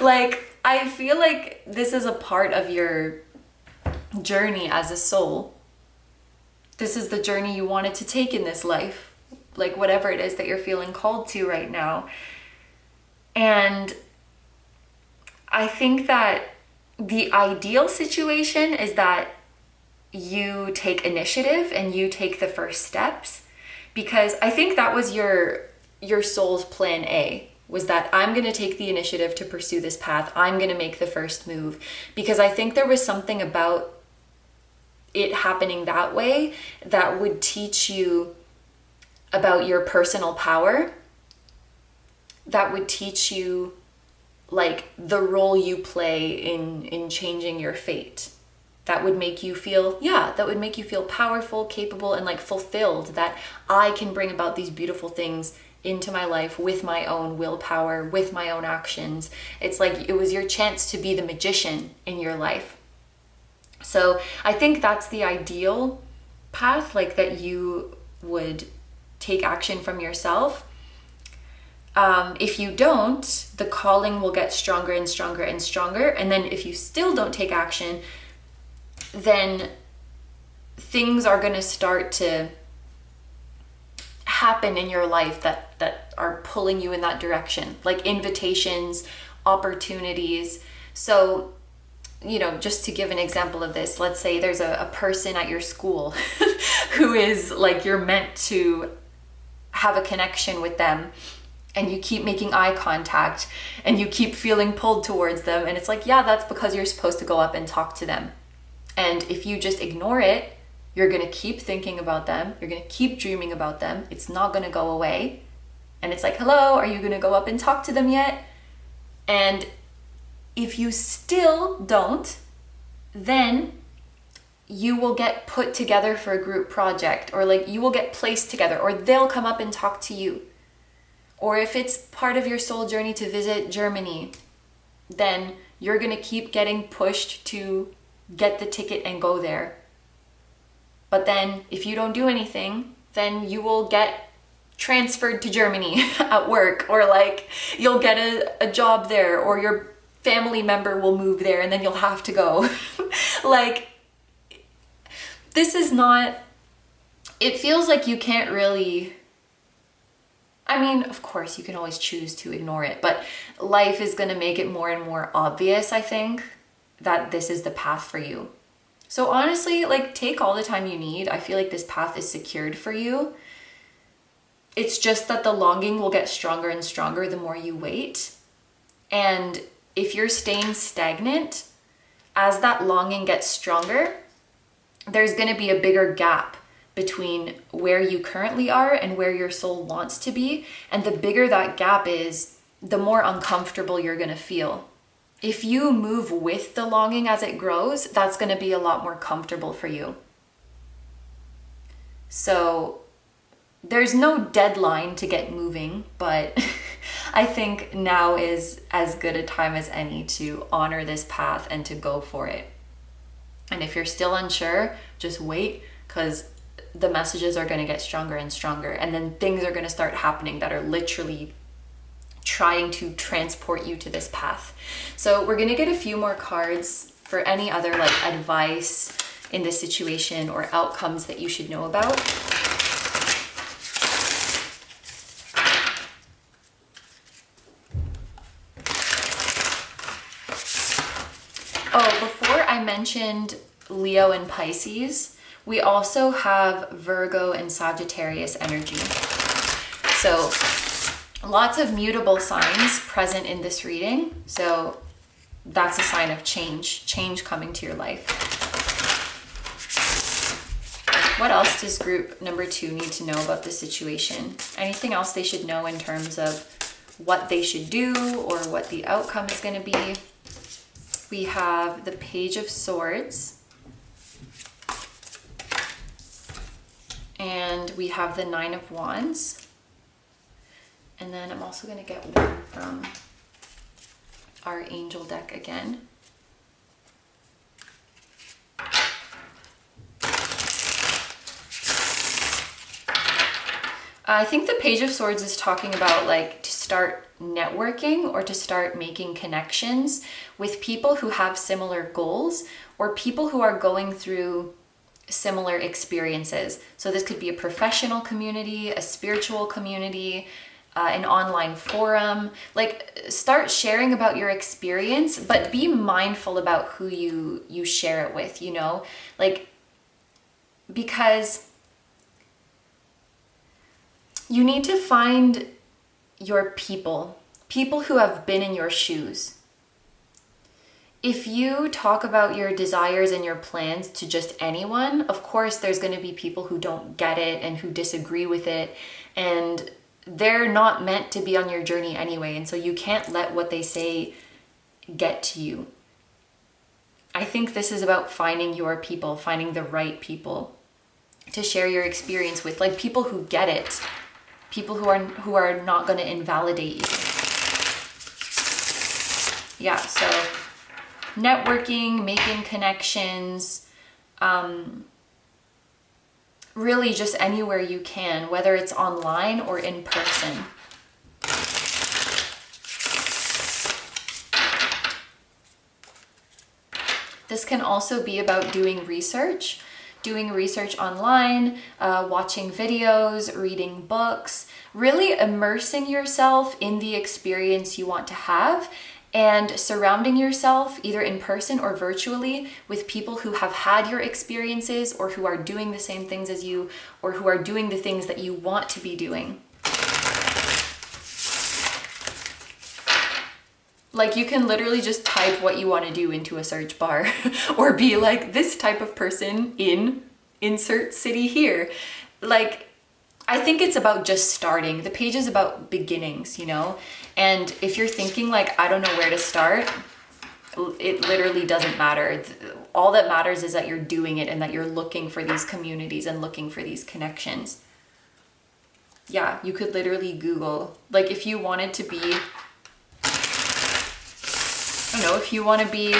Like, I feel like this is a part of your journey as a soul. This is the journey you wanted to take in this life. Like, whatever it is that you're feeling called to right now. And I think that the ideal situation is that you take initiative and you take the first steps. Because I think that was your soul's plan A, was that I'm going to take the initiative to pursue this path. I'm going to make the first move. Because I think there was something about it happening that way that would teach you about your personal power. That would teach you, like, the role you play in changing your fate. That would make you feel, that would make you feel powerful, capable, and like fulfilled, that I can bring about these beautiful things into my life with my own willpower, with my own actions. It's like it was your chance to be the magician in your life. So I think that's the ideal path, like that you would take action from yourself. If you don't, the calling will get stronger and stronger and stronger. And then if you still don't take action, then things are going to start to happen in your life that are pulling you in that direction, like invitations, opportunities. So, you know, just to give an example of this, let's say there's a person at your school who is like, you're meant to have a connection with them, and you keep making eye contact and you keep feeling pulled towards them. And it's like, yeah, that's because you're supposed to go up and talk to them. And if you just ignore it, you're going to keep thinking about them. You're going to keep dreaming about them. It's not going to go away. And it's like, hello, are you going to go up and talk to them yet? And if you still don't, then you will get put together for a group project, or like you will get placed together, or they'll come up and talk to you. Or if it's part of your soul journey to visit Germany, then you're going to keep getting pushed to get the ticket and go there. But then if you don't do anything, then you will get transferred to Germany at work, or like you'll get a job there, or your family member will move there and then you'll have to go. Like, this is not, it feels like you can't really, I mean, of course you can always choose to ignore it, but life is going to make it more and more obvious, I think, that this is the path for you. So honestly, like, take all the time you need. I feel like this path is secured for you. It's just that the longing will get stronger and stronger the more you wait. And if you're staying stagnant, as that longing gets stronger, there's going to be a bigger gap between where you currently are and where your soul wants to be. And the bigger that gap is, the more uncomfortable you're going to feel. If you move with the longing as it grows, that's going to be a lot more comfortable for you. So there's no deadline to get moving, but I think now is as good a time as any to honor this path and to go for it. And if you're still unsure, just wait, because the messages are going to get stronger and stronger. And then things are going to start happening that are literally trying to transport you to this path. So we're going to get a few more cards for any other like advice in this situation or outcomes that you should know about. Oh, before I mentioned Leo and Pisces, we also have Virgo and Sagittarius energy. So lots of mutable signs present in this reading. So that's a sign of change coming to your life. What else does group number 2 need to know about the situation? Anything else they should know in terms of what they should do or what the outcome is going to be? We have the Page of Swords. And we have the 9 of Wands. And then I'm also going to get one from our angel deck again. I think the Page of Swords is talking about like to start networking or to start making connections with people who have similar goals or people who are going through similar experiences. So this could be a professional community, a spiritual community, an online forum. Like start sharing about your experience, but be mindful about who you share it with, you know, like, because you need to find your people who have been in your shoes. If you talk about your desires and your plans to just anyone, of course, there's going to be people who don't get it and who disagree with it. And they're not meant to be on your journey anyway. And so you can't let what they say get to you. I think this is about finding your people, finding the right people to share your experience with, like people who get it, people who are not going to invalidate you. Yeah, so networking, making connections, really just anywhere you can, whether it's online or in person. This can also be about doing research online, watching videos, reading books, really immersing yourself in the experience you want to have, and surrounding yourself either in person or virtually with people who have had your experiences or who are doing the same things as you or who are doing the things that you want to be doing. Like you can literally just type what you want to do into a search bar or be like this type of person in insert city here. Like, I think it's about just starting. The page is about beginnings, you know? And if you're thinking like, I don't know where to start, it literally doesn't matter. All that matters is that you're doing it and that you're looking for these communities and looking for these connections. Yeah, you could literally Google, like if you wanted to be, I don't know, if you want to be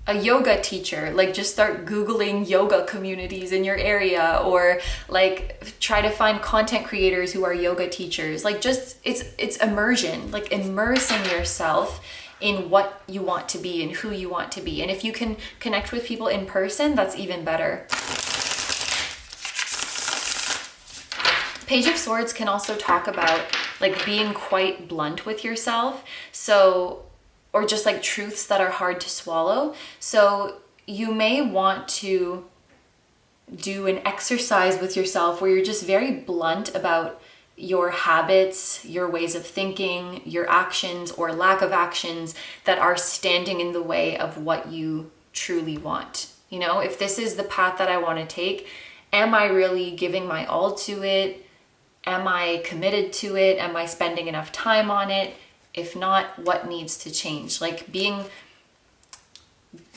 a yoga teacher, like just start Googling yoga communities in your area, or like try to find content creators who are yoga teachers. Like just, it's immersion, like immersing yourself in what you want to be and who you want to be. And if you can connect with people in person, that's even better. Page of Swords can also talk about like being quite blunt with yourself. So, or just like truths that are hard to swallow. So you may want to do an exercise with yourself where you're just very blunt about your habits, your ways of thinking, your actions or lack of actions that are standing in the way of what you truly want. You know, if this is the path that I want to take, am I really giving my all to it? Am I committed to it? Am I spending enough time on it? If not, what needs to change? Like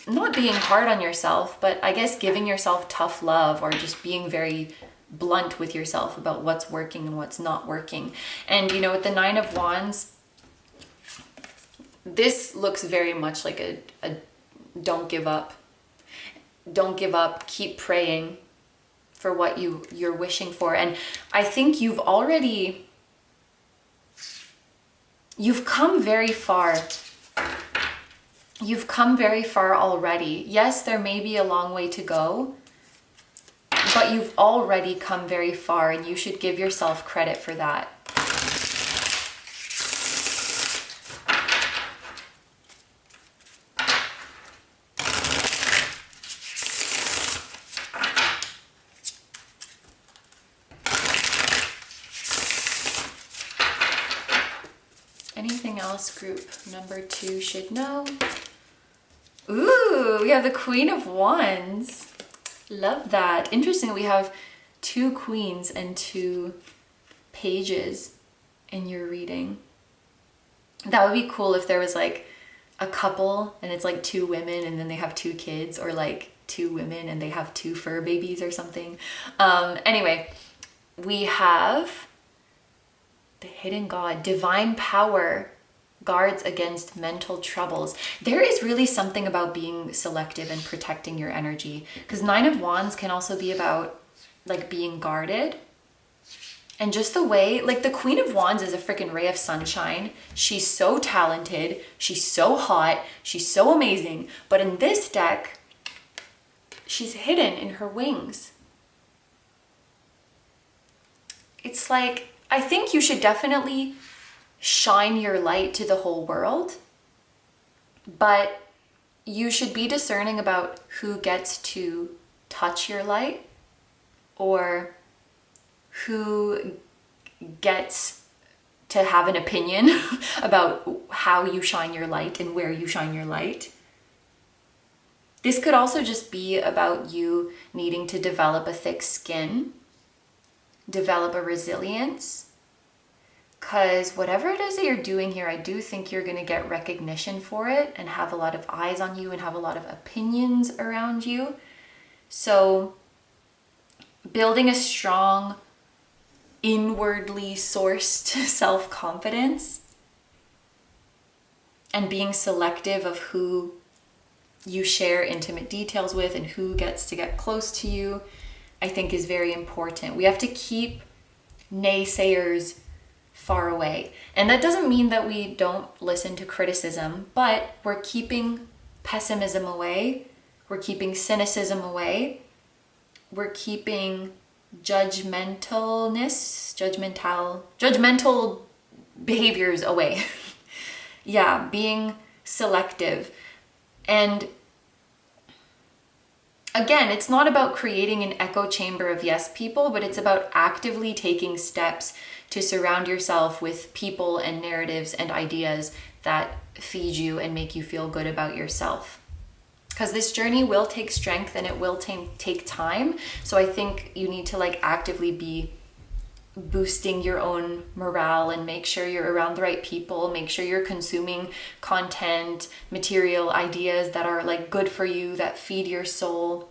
not being hard on yourself, but I guess giving yourself tough love, or just being very blunt with yourself about what's working and what's not working. And you know, with the 9 of Wands, this looks very much like a don't give up. Don't give up, keep praying for what you're wishing for. And I think you've come very far. you've come very far already. Yes, there may be a long way to go, but you've already come very far, and you should give yourself credit for that. Anything else group number 2 should know? Ooh, we have the Queen of Wands. Love that. Interesting, we have 2 queens and 2 pages in your reading. That would be cool if there was like a couple and it's like 2 women and then they have 2 kids, or like 2 women and they have 2 fur babies or something. Anyway, we have the Hidden God, divine power guards against mental troubles. There is really something about being selective and protecting your energy, because 9 of Wands can also be about like being guarded. And just the way, like the Queen of Wands is a freaking ray of sunshine. She's so talented, she's so hot, she's so amazing. But in this deck, she's hidden in her wings. It's like, I think you should definitely shine your light to the whole world, but you should be discerning about who gets to touch your light, or who gets to have an opinion about how you shine your light and where you shine your light. This could also just be about you needing to develop a thick skin, develop a resilience, because whatever it is that you're doing here, I do think you're going to get recognition for it and have a lot of eyes on you and have a lot of opinions around you. So building a strong, inwardly sourced self-confidence and being selective of who you share intimate details with and who gets to get close to you, I think is very important. We have to keep naysayers far away. And that doesn't mean that we don't listen to criticism, but we're keeping pessimism away, we're keeping cynicism away, we're keeping judgmental behaviors away. Yeah, being selective. And again, it's not about creating an echo chamber of yes people, but it's about actively taking steps to surround yourself with people and narratives and ideas that feed you and make you feel good about yourself. Because this journey will take strength and it will take time. So I think you need to like actively be boosting your own morale and make sure you're around the right people, make sure you're consuming content, material, ideas that are like good for you, that feed your soul.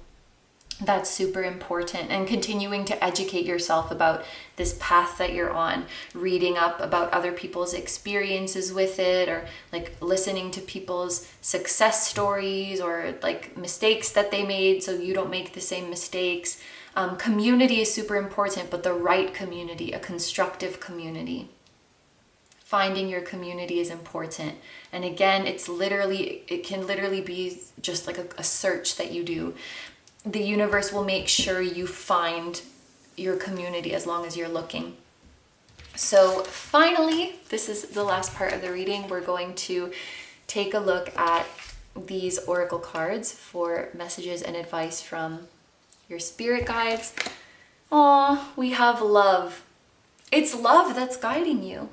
That's super important. And continuing to educate yourself about this path that you're on, reading up about other people's experiences with it, or like listening to people's success stories or like mistakes that they made so you don't make the same mistakes. Community is super important, but the right community, a constructive community. Finding your community is important. And again, it can literally be just like a search that you do. The universe will make sure you find your community as long as you're looking. So finally, this is the last part of the reading. We're going to take a look at these oracle cards for messages and advice from your spirit guides. Aw, we have love. It's love that's guiding you.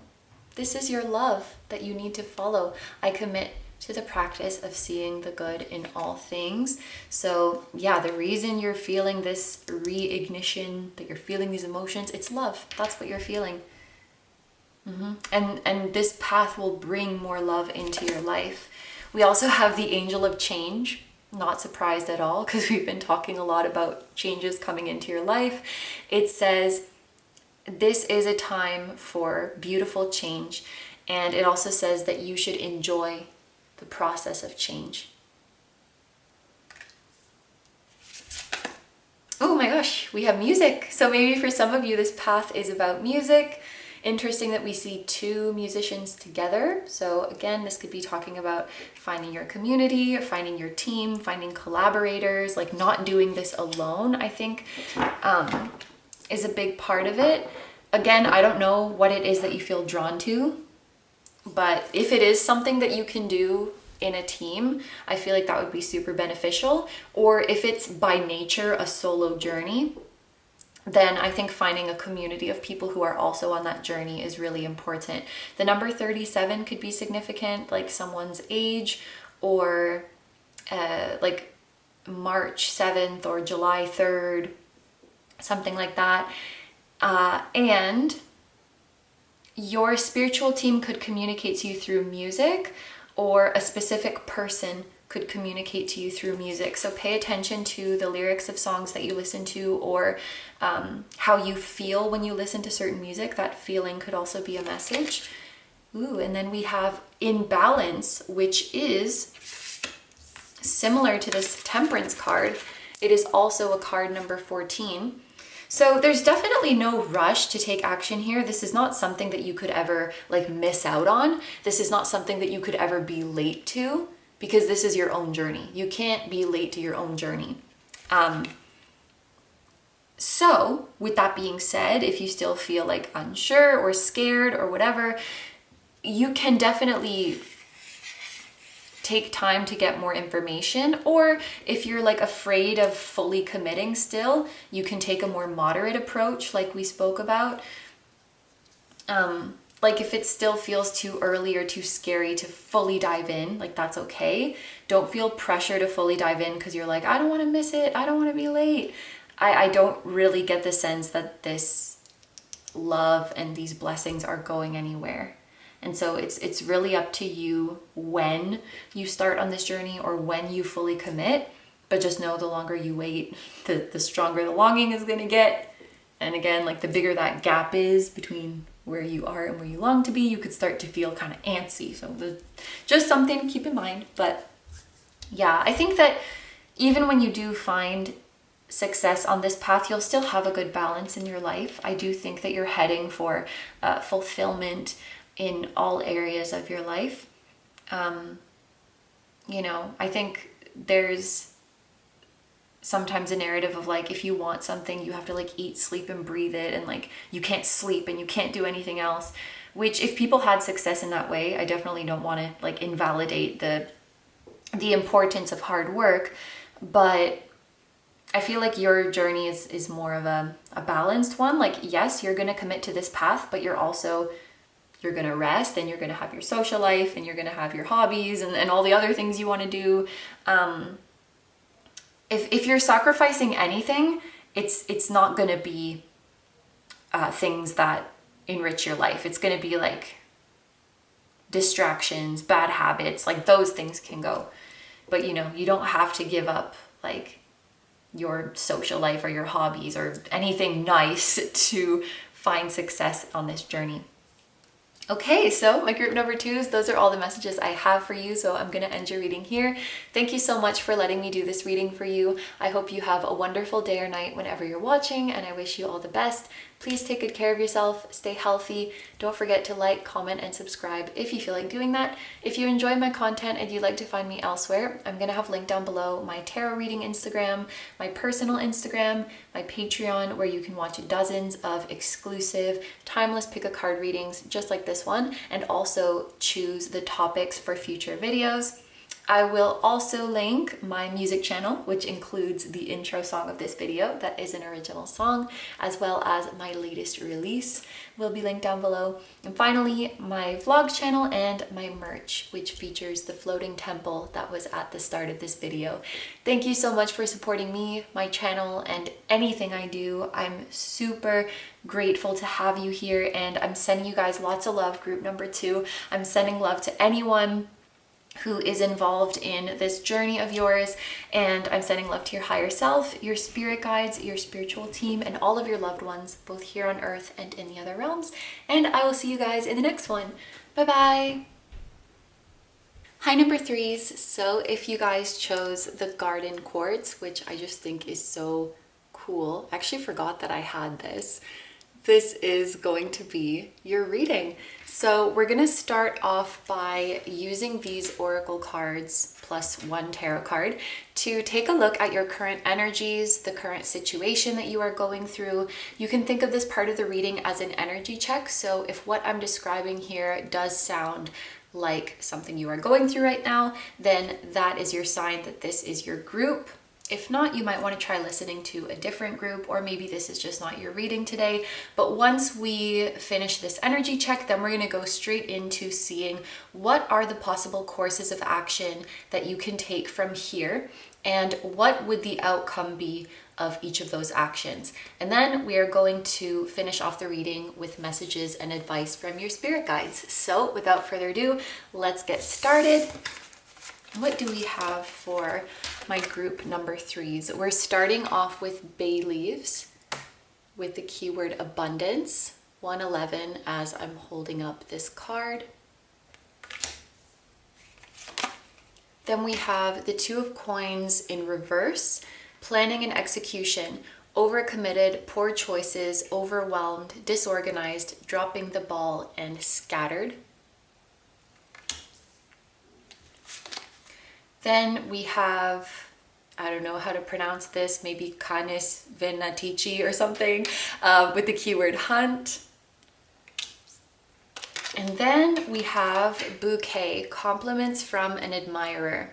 This is your love that you need to follow. I commit to the practice of seeing the good in all things. So yeah, the reason you're feeling this reignition, that you're feeling these emotions, it's love. That's what you're feeling. And this path will bring more love into your life. We also have the angel of change. Not surprised at all, because we've been talking a lot about changes coming into your life. It says this is a time for beautiful change. And it also says that you should enjoy the process of change. Oh my gosh, we have music. So maybe for some of you, this path is about music. Interesting that we see two musicians together. So again, this could be talking about finding your community, finding your team, finding collaborators, like not doing this alone, I think is a big part of it. Again, I don't know what it is that you feel drawn to, but if it is something that you can do in a team, I feel like that would be super beneficial. Or if it's by nature a solo journey, then I think finding a community of people who are also on that journey is really important. The number 37 could be significant, like someone's age, or like March 7th or July 3rd, something like that. And your spiritual team could communicate to you through music, or a specific person could communicate to you through music. So pay attention to the lyrics of songs that you listen to, or how you feel when you listen to certain music. That feeling could also be a message. Ooh, and then we have in balance, which is similar to this temperance card. It is also a card number 14. So there's definitely no rush to take action here. This is not something that you could ever like miss out on. This is not something that you could ever be late to, because this is your own journey. You can't be late to your own journey. So with that being said, if you still feel like unsure or scared or whatever, you can definitely take time to get more information. Or if you're like afraid of fully committing still, you can take a more moderate approach like we spoke about. Like if it still feels too early or too scary to fully dive in, like that's okay. Don't feel pressure to fully dive in because you're like, I don't want to miss it. I don't want to be late. I don't really get the sense that this love and these blessings are going anywhere. And so it's really up to you when you start on this journey or when you fully commit. But just know the longer you wait, the stronger the longing is going to get. And again, like the bigger that gap is between where you are and where you long to be, you could start to feel kind of antsy. So just something to keep in mind. But yeah, I think that even when you do find success on this path, you'll still have a good balance in your life. I do think that you're heading for fulfillment in all areas of your life. You know, I think there's sometimes a narrative of like, if you want something, you have to like eat, sleep, and breathe it, and like you can't sleep and you can't do anything else. Which, if people had success in that way, I definitely don't want to like invalidate the importance of hard work, but I feel like your journey is more of a balanced one. Like, yes, you're going to commit to this path, but you're going to rest, and you're going to have your social life, and you're going to have your hobbies and all the other things you want to do. If you're sacrificing anything, it's not going to be things that enrich your life. It's going to be like distractions, bad habits, like those things can go. But you know, you don't have to give up like your social life or your hobbies or anything nice to find success on this journey. Okay, so my group number 2s, those are all the messages I have for you. So I'm going to end your reading here. Thank you so much for letting me do this reading for you. I hope you have a wonderful day or night whenever you're watching, and I wish you all the best. Please take good care of yourself, stay healthy. Don't forget to like, comment, and subscribe if you feel like doing that. If you enjoy my content and you'd like to find me elsewhere, I'm going to have linked down below my tarot reading Instagram, my personal Instagram, my Patreon, where you can watch dozens of exclusive, timeless pick-a-card readings just like this one, and also choose the topics for future videos. I will also link my music channel, which includes the intro song of this video that is an original song, as well as my latest release will be linked down below. And finally, my vlog channel and my merch, which features the floating temple that was at the start of this video. Thank you so much for supporting me, my channel, and anything I do. I'm super grateful to have you here, and I'm sending you guys lots of love, group number 2. I'm sending love to anyone who is involved in this journey of yours, and I'm sending love to your higher self, your spirit guides, your spiritual team, and all of your loved ones, both here on earth and in the other realms. And I will see you guys in the next one. Bye bye. Hi number 3s. So if you guys chose the garden quartz, which I just think is so cool, I actually forgot that I had this. this is going to be your reading. So we're going to start off by using these oracle cards plus one tarot card to take a look at your current energies, the current situation that you are going through. You can think of this part of the reading as an energy check. So if what I'm describing here does sound like something you are going through right now, then that is your sign that this is your group. If not, you might want to try listening to a different group, or maybe this is just not your reading today. But once we finish this energy check, then we're going to go straight into seeing what are the possible courses of action that you can take from here, and what would the outcome be of each of those actions. And then we are going to finish off the reading with messages and advice from your spirit guides. So without further ado, let's get started. What do we have for my group number 3s? We're starting off with bay leaves with the keyword abundance, 111, as I'm holding up this card. Then we have the 2 of coins in reverse, planning and execution, overcommitted, poor choices, overwhelmed, disorganized, dropping the ball, and scattered. Then we have, I don't know how to pronounce this, maybe canis venatici or something, with the keyword hunt. And then we have bouquet, compliments from an admirer.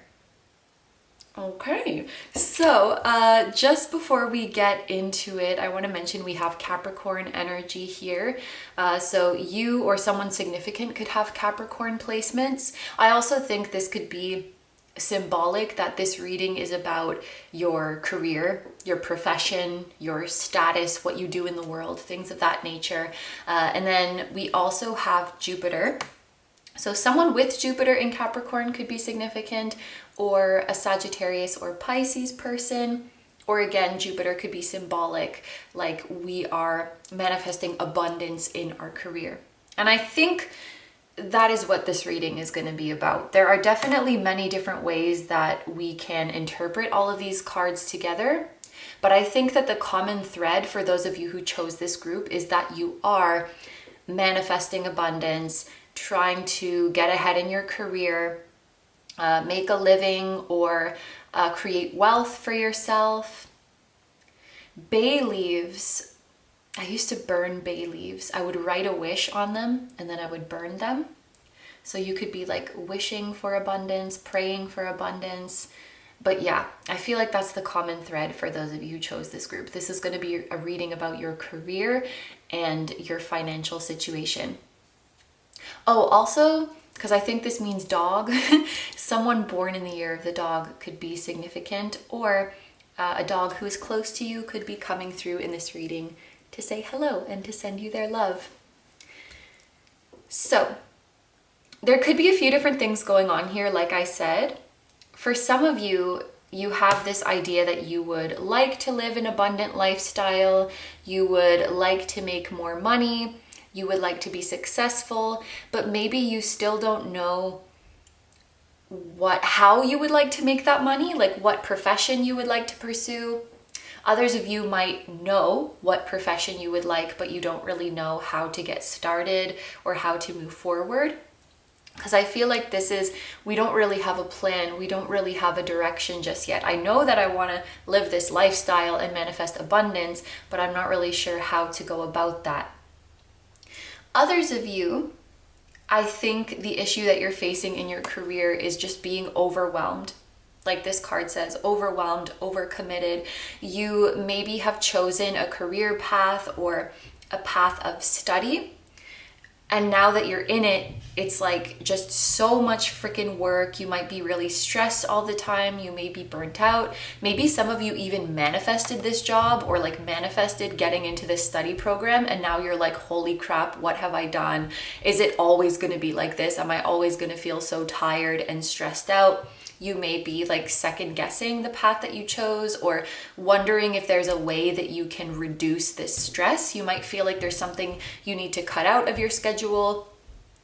Okay, so just before we get into it, I want to mention we have Capricorn energy here. So you or someone significant could have Capricorn placements. I also think this could be symbolic that this reading is about your career, your profession, your status, what you do in the world, things of that nature. And then we also have Jupiter. So someone with Jupiter in Capricorn could be significant, or a Sagittarius or Pisces person. Or again, Jupiter could be symbolic, like we are manifesting abundance in our career. And I think that is what this reading is going to be about. There are definitely many different ways that we can interpret all of these cards together, but I think that the common thread for those of you who chose this group is that you are manifesting abundance, trying to get ahead in your career, make a living, or create wealth for yourself. Bay leaves, I used to burn bay leaves. I would write a wish on them and then I would burn them. So you could be like wishing for abundance, praying for abundance. But yeah, I feel like that's the common thread for those of you who chose this group. This is going to be a reading about your career and your financial situation. Oh, also, because I think this means dog, someone born in the year of the dog could be significant, or a dog who is close to you could be coming through in this reading to say hello and to send you their love. So there could be a few different things going on here. Like I said, for some of you, you have this idea that you would like to live an abundant lifestyle, you would like to make more money, you would like to be successful, but maybe you still don't know how you would like to make that money, like what profession you would like to pursue. Others of you might know what profession you would like, but you don't really know how to get started or how to move forward. Because I feel like we don't really have a plan. We don't really have a direction just yet. I know that I want to live this lifestyle and manifest abundance, but I'm not really sure how to go about that. Others of you, I think the issue that you're facing in your career is just being overwhelmed. Like this card says, overwhelmed, overcommitted. You maybe have chosen a career path or a path of study. And now that you're in it, it's like just so much freaking work. You might be really stressed all the time. You may be burnt out. Maybe some of you even manifested this job or like manifested getting into this study program. And now you're like, holy crap, what have I done? Is it always going to be like this? Am I always going to feel so tired and stressed out? You may be like second guessing the path that you chose, or wondering if there's a way that you can reduce this stress. You might feel like there's something you need to cut out of your schedule,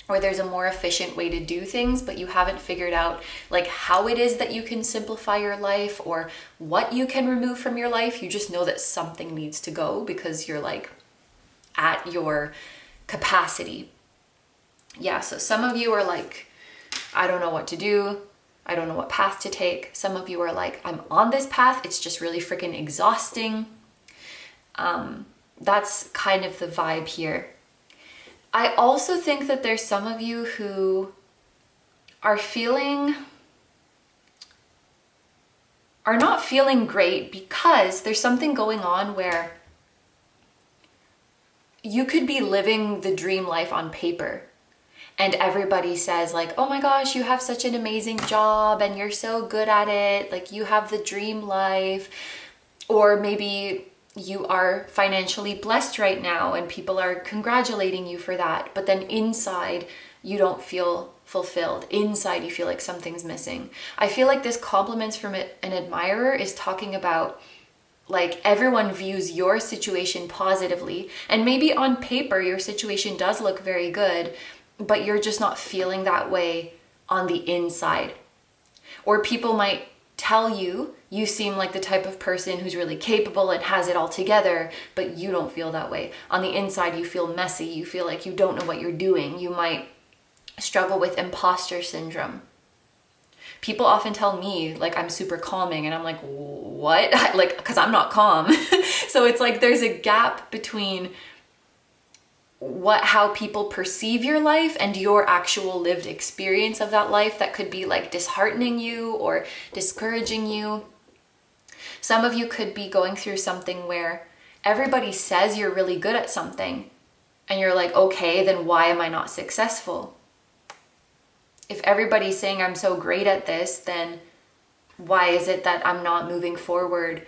or there's a more efficient way to do things, but you haven't figured out like how it is that you can simplify your life or what you can remove from your life. You just know that something needs to go because you're like at your capacity. Yeah, so some of you are like, I don't know what to do. I don't know what path to take. Some of you are like, I'm on this path. It's just really freaking exhausting. That's kind of the vibe here. I also think that there's some of you who are not feeling great because there's something going on where you could be living the dream life on paper and everybody says like, oh my gosh, you have such an amazing job and you're so good at it. Like you have the dream life. Or maybe you are financially blessed right now and people are congratulating you for that. But then inside you don't feel fulfilled. Inside you feel like something's missing. I feel like this compliments from an admirer is talking about like everyone views your situation positively, and maybe on paper your situation does look very good, but you're just not feeling that way on the inside. Or people might tell you, you seem like the type of person who's really capable and has it all together, but you don't feel that way. On the inside you feel messy, you feel like you don't know what you're doing. You might struggle with imposter syndrome. People often tell me like I'm super calming and I'm like, what? Like, because I'm not calm. So it's like there's a gap between how people perceive your life and your actual lived experience of that life that could be like disheartening you or discouraging you. Some of you could be going through something where everybody says you're really good at something and you're like, okay, then why am I not successful? If everybody's saying I'm so great at this, then why is it that I'm not moving forward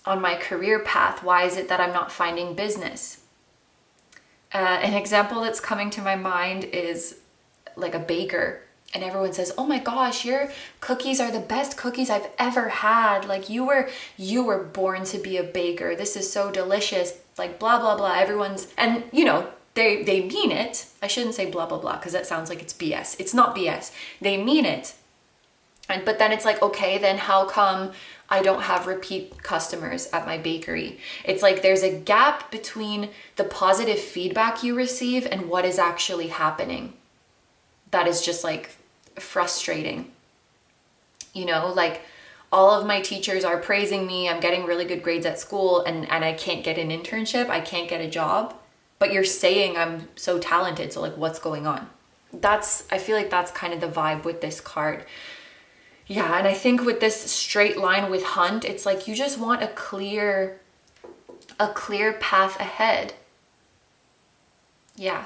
on my career path? Why is it that I'm not finding business? An example that's coming to my mind is like a baker, and everyone says, oh my gosh, your cookies are the best cookies I've ever had. Like you were born to be a baker. This is so delicious. Like blah, blah, blah. And you know, they mean it. I shouldn't say blah, blah, blah, because that sounds like it's BS. It's not BS. They mean it. But then it's like, okay, then how come I don't have repeat customers at my bakery? It's like there's a gap between the positive feedback you receive and what is actually happening. That is just like frustrating. You know, like all of my teachers are praising me. I'm getting really good grades at school and I can't get an internship. I can't get a job. But you're saying I'm so talented. So like what's going on? I feel like that's kind of the vibe with this card. Yeah, and I think with this straight line with Hunt, it's like you just want a clear path ahead. Yeah.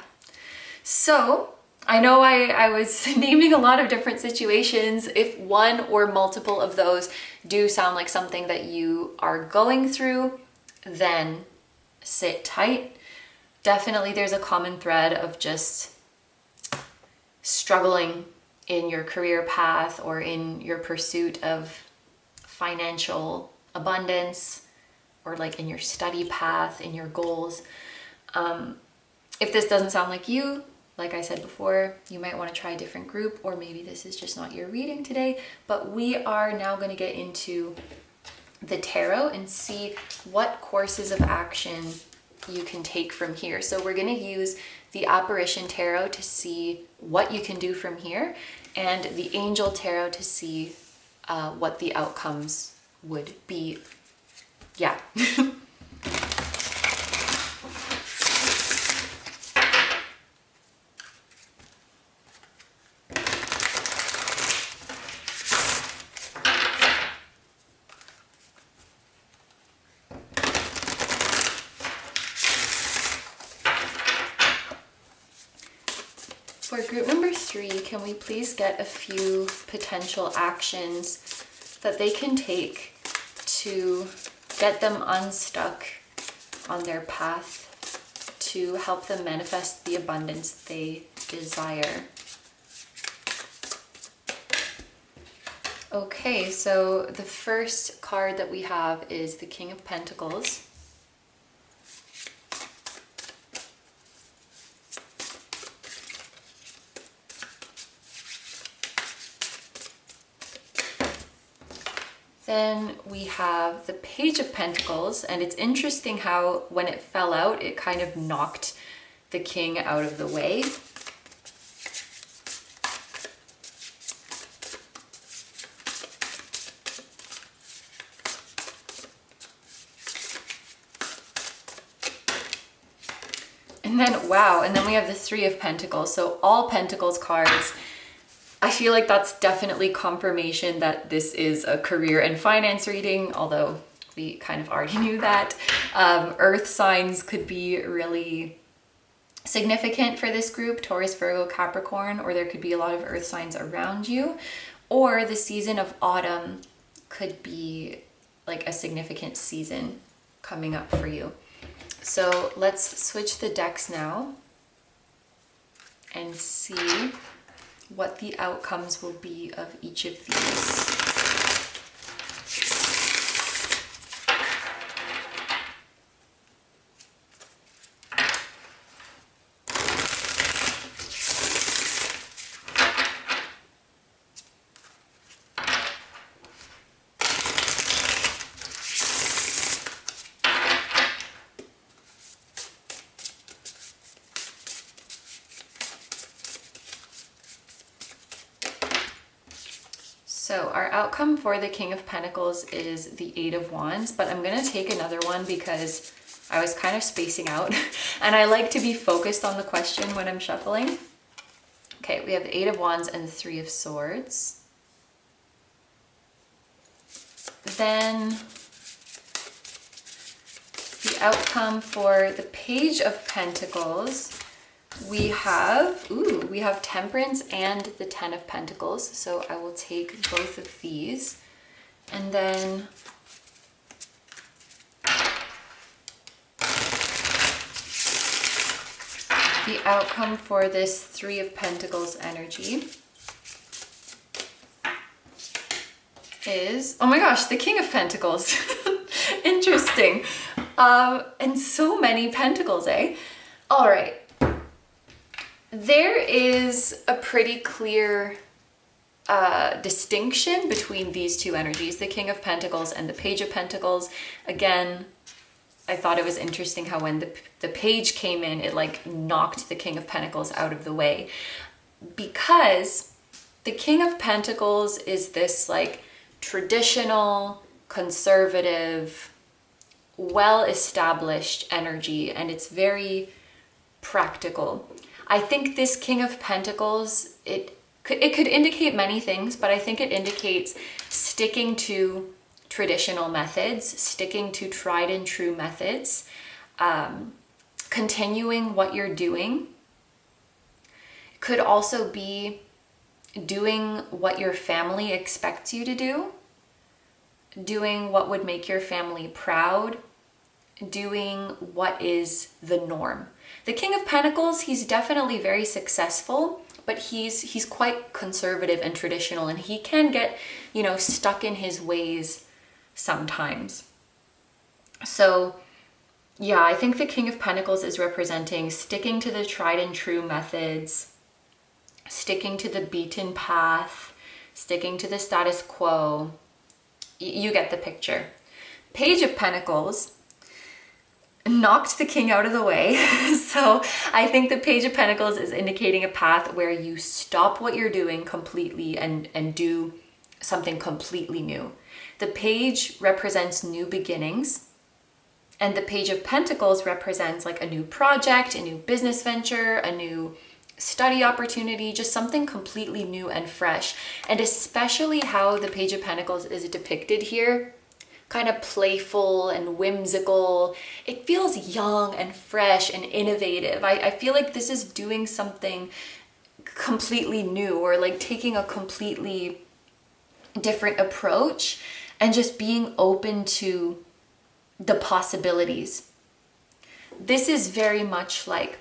So I know I was naming a lot of different situations. If one or multiple of those do sound like something that you are going through, then sit tight. Definitely there's a common thread of just struggling in your career path or in your pursuit of financial abundance, or like in your study path, in your goals. If this doesn't sound like you, like I said before, you might want to try a different group, or maybe this is just not your reading today. But we are now going to get into the tarot and see what courses of action you can take from here. So we're going to use the Apparition Tarot to see what you can do from here, and the Angel Tarot to see what the outcomes would be. Yeah. For group number 3, can we please get a few potential actions that they can take to get them unstuck on their path, to help them manifest the abundance they desire? Okay, so the first card that we have is the King of Pentacles. Then we have the Page of Pentacles, and it's interesting how when it fell out, it kind of knocked the king out of the way. And then, wow, and then we have the Three of Pentacles. So all Pentacles cards. I feel like that's definitely confirmation that this is a career and finance reading, although we kind of already knew that. Earth signs could be really significant for this group, Taurus, Virgo, Capricorn, or there could be a lot of earth signs around you. Or the season of autumn could be like a significant season coming up for you. So let's switch the decks now and see what the outcomes will be of each of these. So our outcome for the King of Pentacles is the Eight of Wands, but I'm going to take another one because I was kind of spacing out and I like to be focused on the question when I'm shuffling. Okay, we have the Eight of Wands and the Three of Swords. Then the outcome for the Page of Pentacles, we have Temperance and the Ten of Pentacles. So I will take both of these. And then the outcome for this Three of Pentacles energy is, oh my gosh, the King of Pentacles. Interesting. And so many pentacles, eh? All right. There is a pretty clear distinction between these two energies, the King of Pentacles and the Page of Pentacles. Again, I thought it was interesting how when the Page came in, it like knocked the King of Pentacles out of the way, because the King of Pentacles is this like traditional, conservative, well-established energy, and it's very practical. I think this King of Pentacles, it could indicate many things, but I think it indicates sticking to traditional methods, sticking to tried and true methods, continuing what you're doing. It could also be doing what your family expects you to do, doing what would make your family proud, doing what is the norm. The King of Pentacles, he's definitely very successful, but he's quite conservative and traditional, and he can get, you know, stuck in his ways sometimes. So yeah, I think the King of Pentacles is representing sticking to the tried and true methods, sticking to the beaten path, sticking to the status quo. You get the picture. Page of Pentacles knocked the king out of the way. So I think the Page of Pentacles is indicating a path where you stop what you're doing completely and do something completely new. The Page represents new beginnings, and the Page of Pentacles represents like a new project, a new business venture, a new study opportunity, just something completely new and fresh. And especially how the Page of Pentacles is depicted here, kind of playful and whimsical. It feels young and fresh and innovative. I feel like this is doing something completely new, or like taking a completely different approach and just being open to the possibilities. This is very much like,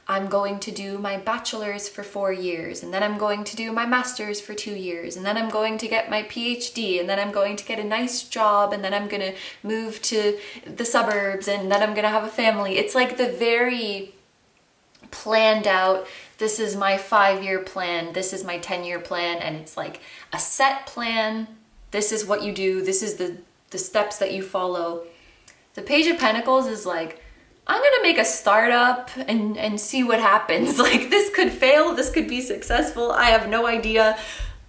I'm going to do my bachelor's for 4 years, and then I'm going to do my master's for 2 years, and then I'm going to get my PhD, and then I'm going to get a nice job, and then I'm going to move to the suburbs, and then I'm going to have a family. It's like the very planned out, this is my 5-year plan, this is my 10-year plan, and it's like a set plan, this is what you do, this is the steps that you follow. The Page of Pentacles is like, I'm gonna make a startup and see what happens. Like, this could fail, this could be successful, I have no idea.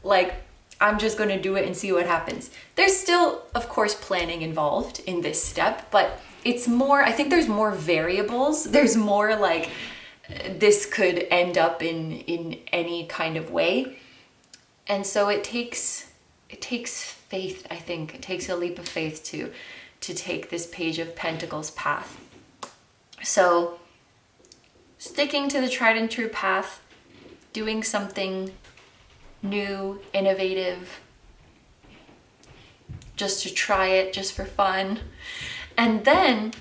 Like, I'm just gonna do it and see what happens. There's still, of course, planning involved in this step, but it's more, I think there's more variables. There's more like, this could end up in any kind of way. And so it takes faith, I think. It takes a leap of faith to take this Page of Pentacles path. So sticking to the tried and true path, doing something new, innovative, just to try it, just for fun. And then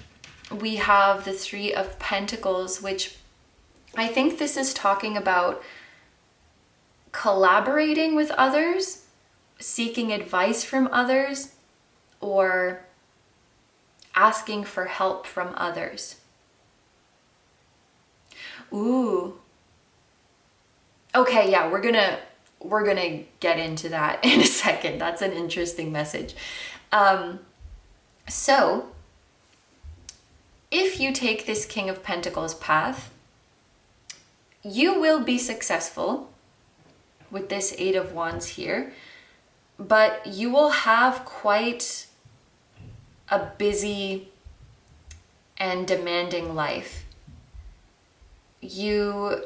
we have the Three of Pentacles, which I think this is talking about collaborating with others, seeking advice from others, or asking for help from others. Ooh. Okay, yeah, we're gonna get into that in a second. That's an interesting message. So if you take this King of Pentacles path, you will be successful with this Eight of Wands here, but you will have quite a busy and demanding life. You'll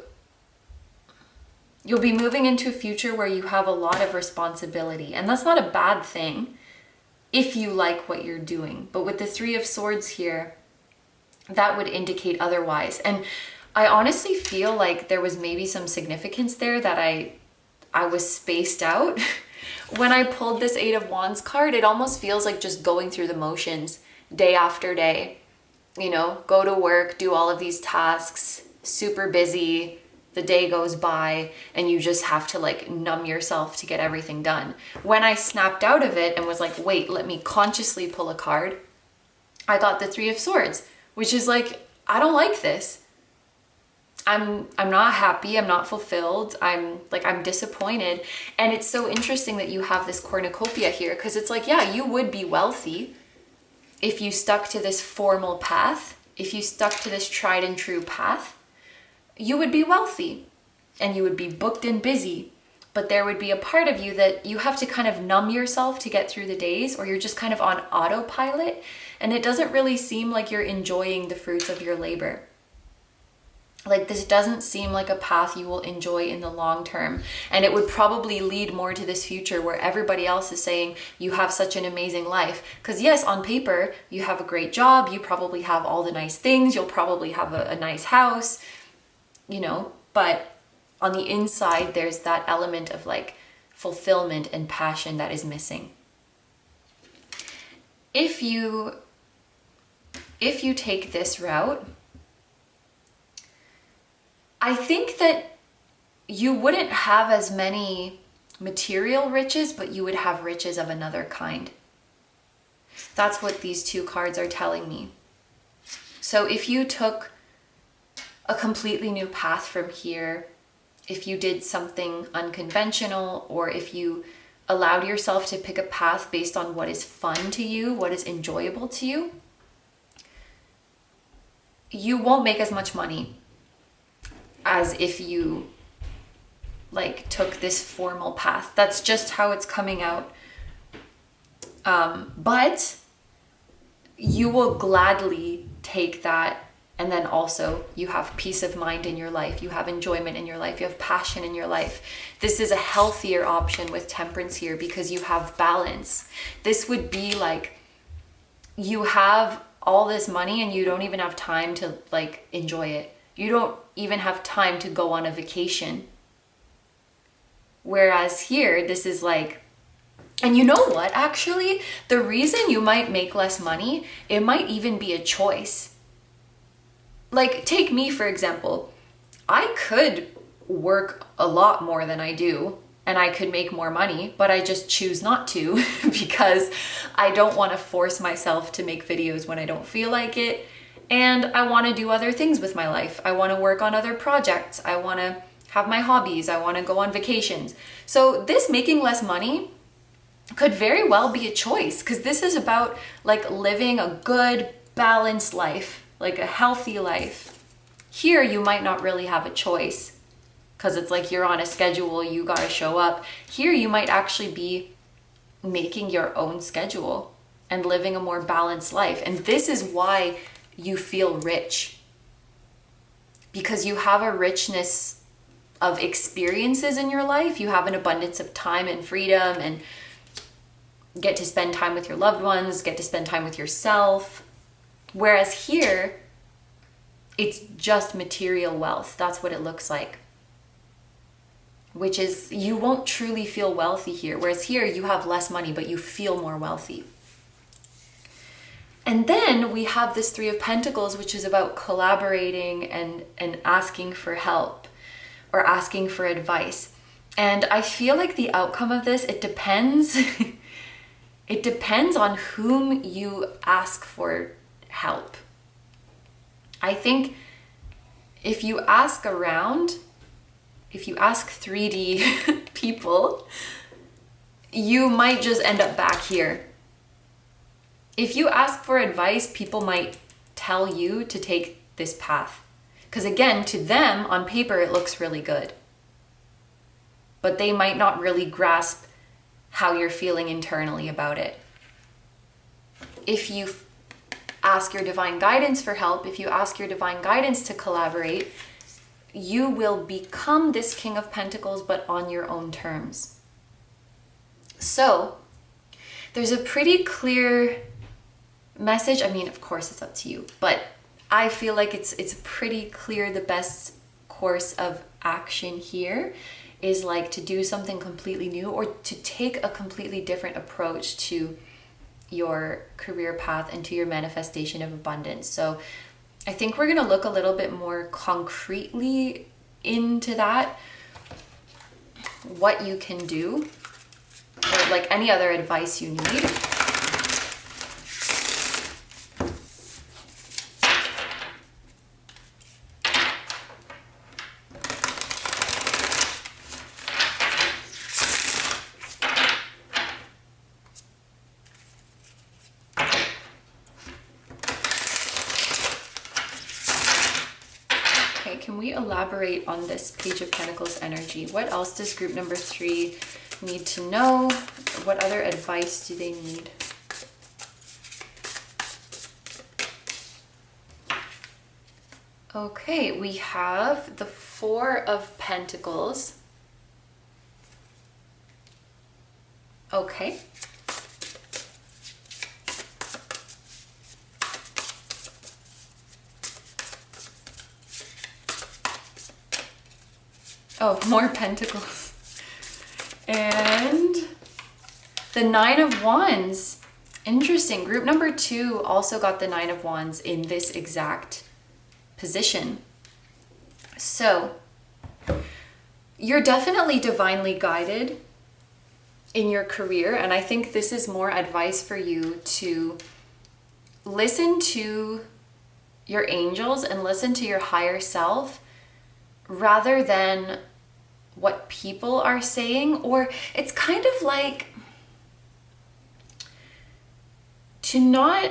be moving into a future where you have a lot of responsibility, and that's not a bad thing if you like what you're doing. But with the Three of Swords here, that would indicate otherwise. And I honestly feel like there was maybe some significance there that I was spaced out. When I pulled this Eight of Wands card, it almost feels like just going through the motions day after day. You know, go to work, do all of these tasks, super busy, the day goes by, and you just have to like numb yourself to get everything done. When I snapped out of it and was like, wait, let me consciously pull a card, I got the Three of Swords, which is like, I don't like this. I'm not happy, I'm not fulfilled, I'm disappointed. And it's so interesting that you have this cornucopia here, because it's like, yeah, you would be wealthy if you stuck to this formal path, if you stuck to this tried and true path, you would be wealthy and you would be booked and busy. But there would be a part of you that you have to kind of numb yourself to get through the days, or you're just kind of on autopilot, and it doesn't really seem like you're enjoying the fruits of your labor. Like, this doesn't seem like a path you will enjoy in the long term. And it would probably lead more to this future where everybody else is saying you have such an amazing life. Because yes, on paper, you have a great job, you probably have all the nice things, you'll probably have a nice house, you know, but on the inside, there's that element of like fulfillment and passion that is missing. If you take this route, I think that you wouldn't have as many material riches, but you would have riches of another kind. That's what these two cards are telling me. So if you took a completely new path from here, if you did something unconventional, or if you allowed yourself to pick a path based on what is fun to you, what is enjoyable to you, you won't make as much money as if you like took this formal path. That's just how it's coming out. But you will gladly take that, and then also you have peace of mind in your life, you have enjoyment in your life, you have passion in your life. This is a healthier option with Temperance here because you have balance. This would be like you have all this money and you don't even have time to like enjoy it. You don't even have time to go on a vacation. Whereas here, this is like, and you know what, actually, the reason you might make less money, it might even be a choice. Like, take me, for example. I could work a lot more than I do, and I could make more money, but I just choose not to because I don't want to force myself to make videos when I don't feel like it. And I want to do other things with my life. I want to work on other projects. I want to have my hobbies. I want to go on vacations. So this making less money, could very well be a choice, because this is about like living a good, balanced life, like a healthy life. Here, you might not really have a choice because it's like you're on a schedule, you gotta show up. Here, you might actually be making your own schedule and living a more balanced life. And this is why you feel rich, because you have a richness of experiences in your life. You have an abundance of time and freedom, and get to spend time with your loved ones, get to spend time with yourself. Whereas here, it's just material wealth. That's what it looks like. Which is, you won't truly feel wealthy here. Whereas here, you have less money, but you feel more wealthy. And then we have this Three of Pentacles, which is about collaborating and asking for help or asking for advice. And I feel like the outcome of this, it depends. It depends on whom you ask for help. I think if you ask around, if you ask 3D people, you might just end up back here. If you ask for advice, people might tell you to take this path. Because again, to them, on paper, it looks really good. But they might not really grasp how you're feeling internally about it. If you ask your divine guidance for help, if you ask your divine guidance to collaborate, you will become this King of Pentacles, but on your own terms. So, there's a pretty clear message. I mean, of course, it's up to you, but I feel like it's pretty clear the best course of action here is like to do something completely new or to take a completely different approach to your career path and to your manifestation of abundance. So I think we're going to look a little bit more concretely into that, what you can do, or like any other advice you need. Can we elaborate on this Page of Pentacles energy? What else does group number 3 need to know? What other advice do they need? Okay, we have the Four of Pentacles. Okay. Oh, more Pentacles. And the Nine of Wands. Interesting. Group number 2 also got the Nine of Wands in this exact position. So, you're definitely divinely guided in your career. And I think this is more advice for you to listen to your angels and listen to your higher self rather than what people are saying. Or it's kind of like to not,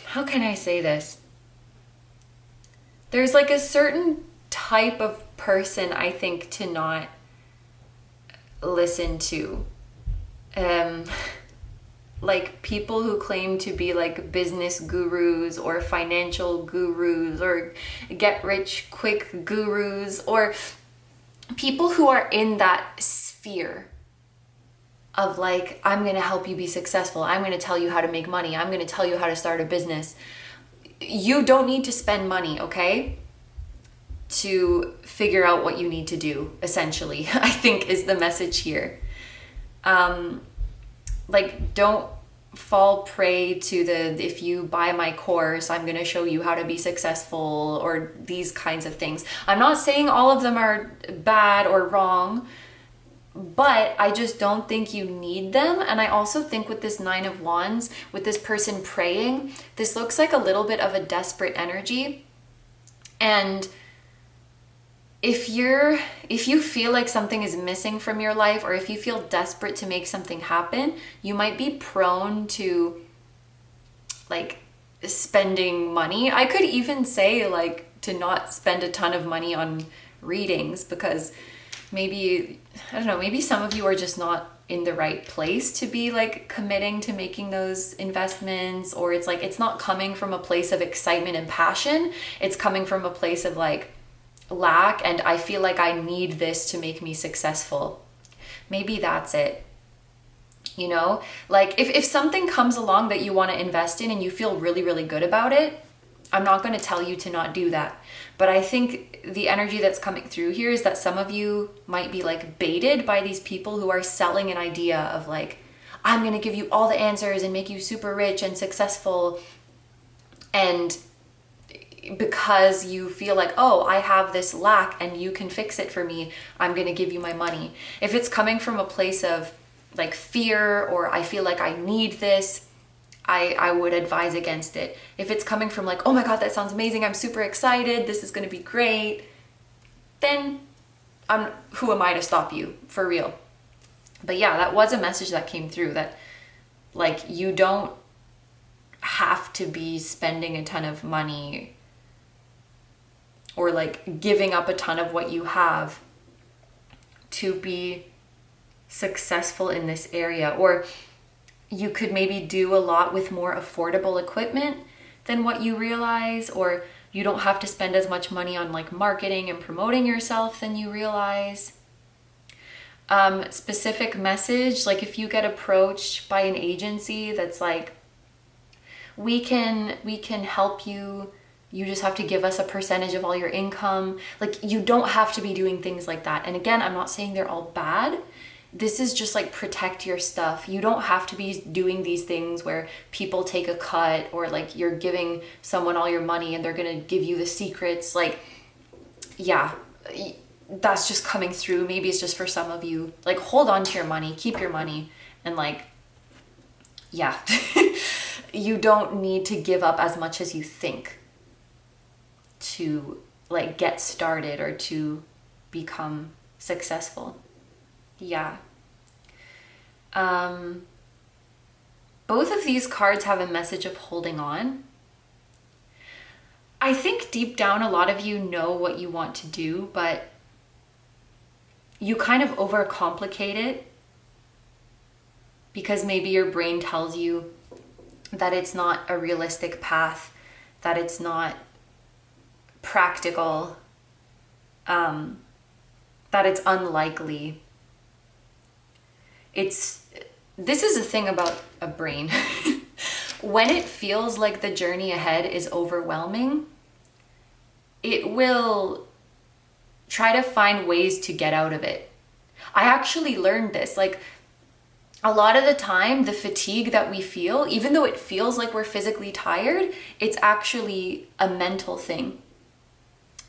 how can I say this? There's like a certain type of person I think to not listen to. Like people who claim to be like business gurus or financial gurus or get rich quick gurus, or people who are in that sphere of like, I'm going to help you be successful. I'm going to tell you how to make money. I'm going to tell you how to start a business. You don't need to spend money, okay? To figure out what you need to do, essentially, I think is the message here. Like, don't fall prey to the, if you buy my course, I'm going to show you how to be successful, or these kinds of things. I'm not saying all of them are bad or wrong, but I just don't think you need them. And I also think with this Nine of Wands, with this person praying, this looks like a little bit of a desperate energy. And if you feel like something is missing from your life, or if you feel desperate to make something happen, you might be prone to like spending money. I could even say like to not spend a ton of money on readings, because maybe, I don't know, maybe some of you are just not in the right place to be like committing to making those investments, or it's like it's not coming from a place of excitement and passion. It's coming from a place of like lack, and I feel like I need this to make me successful. Maybe that's it. You know, like if something comes along that you want to invest in and you feel really, really good about it, I'm not going to tell you to not do that. But I think the energy that's coming through here is that some of you might be like baited by these people who are selling an idea of like, I'm going to give you all the answers and make you super rich and successful. And because you feel like, oh, I have this lack and you can fix it for me, I'm going to give you my money. If it's coming from a place of like fear, or I feel like I need this, I would advise against it. If it's coming from like, oh my God, that sounds amazing, I'm super excited, this is going to be great, then who am I to stop you, for real? But yeah, that was a message that came through, that like you don't have to be spending a ton of money or like giving up a ton of what you have to be successful in this area. Or you could maybe do a lot with more affordable equipment than what you realize, or you don't have to spend as much money on like marketing and promoting yourself than you realize. Specific message, like if you get approached by an agency that's like, we can help you, you just have to give us a percentage of all your income. Like you don't have to be doing things like that. And again, I'm not saying they're all bad. This is just like protect your stuff. You don't have to be doing these things where people take a cut, or like you're giving someone all your money and they're gonna give you the secrets. Like, yeah, that's just coming through. Maybe it's just for some of you. Like hold on to your money, keep your money, and like, yeah, you don't need to give up as much as you think to like get started or to become successful. Yeah. Both of these cards have a message of holding on. I think deep down a lot of you know what you want to do, but you kind of overcomplicate it because maybe your brain tells you that it's not a realistic path, that it's not practical, that it's unlikely. This is a thing about a brain. When it feels like the journey ahead is overwhelming, it will try to find ways to get out of it. I actually learned this. Like a lot of the time, the fatigue that we feel, even though it feels like we're physically tired, it's actually a mental thing.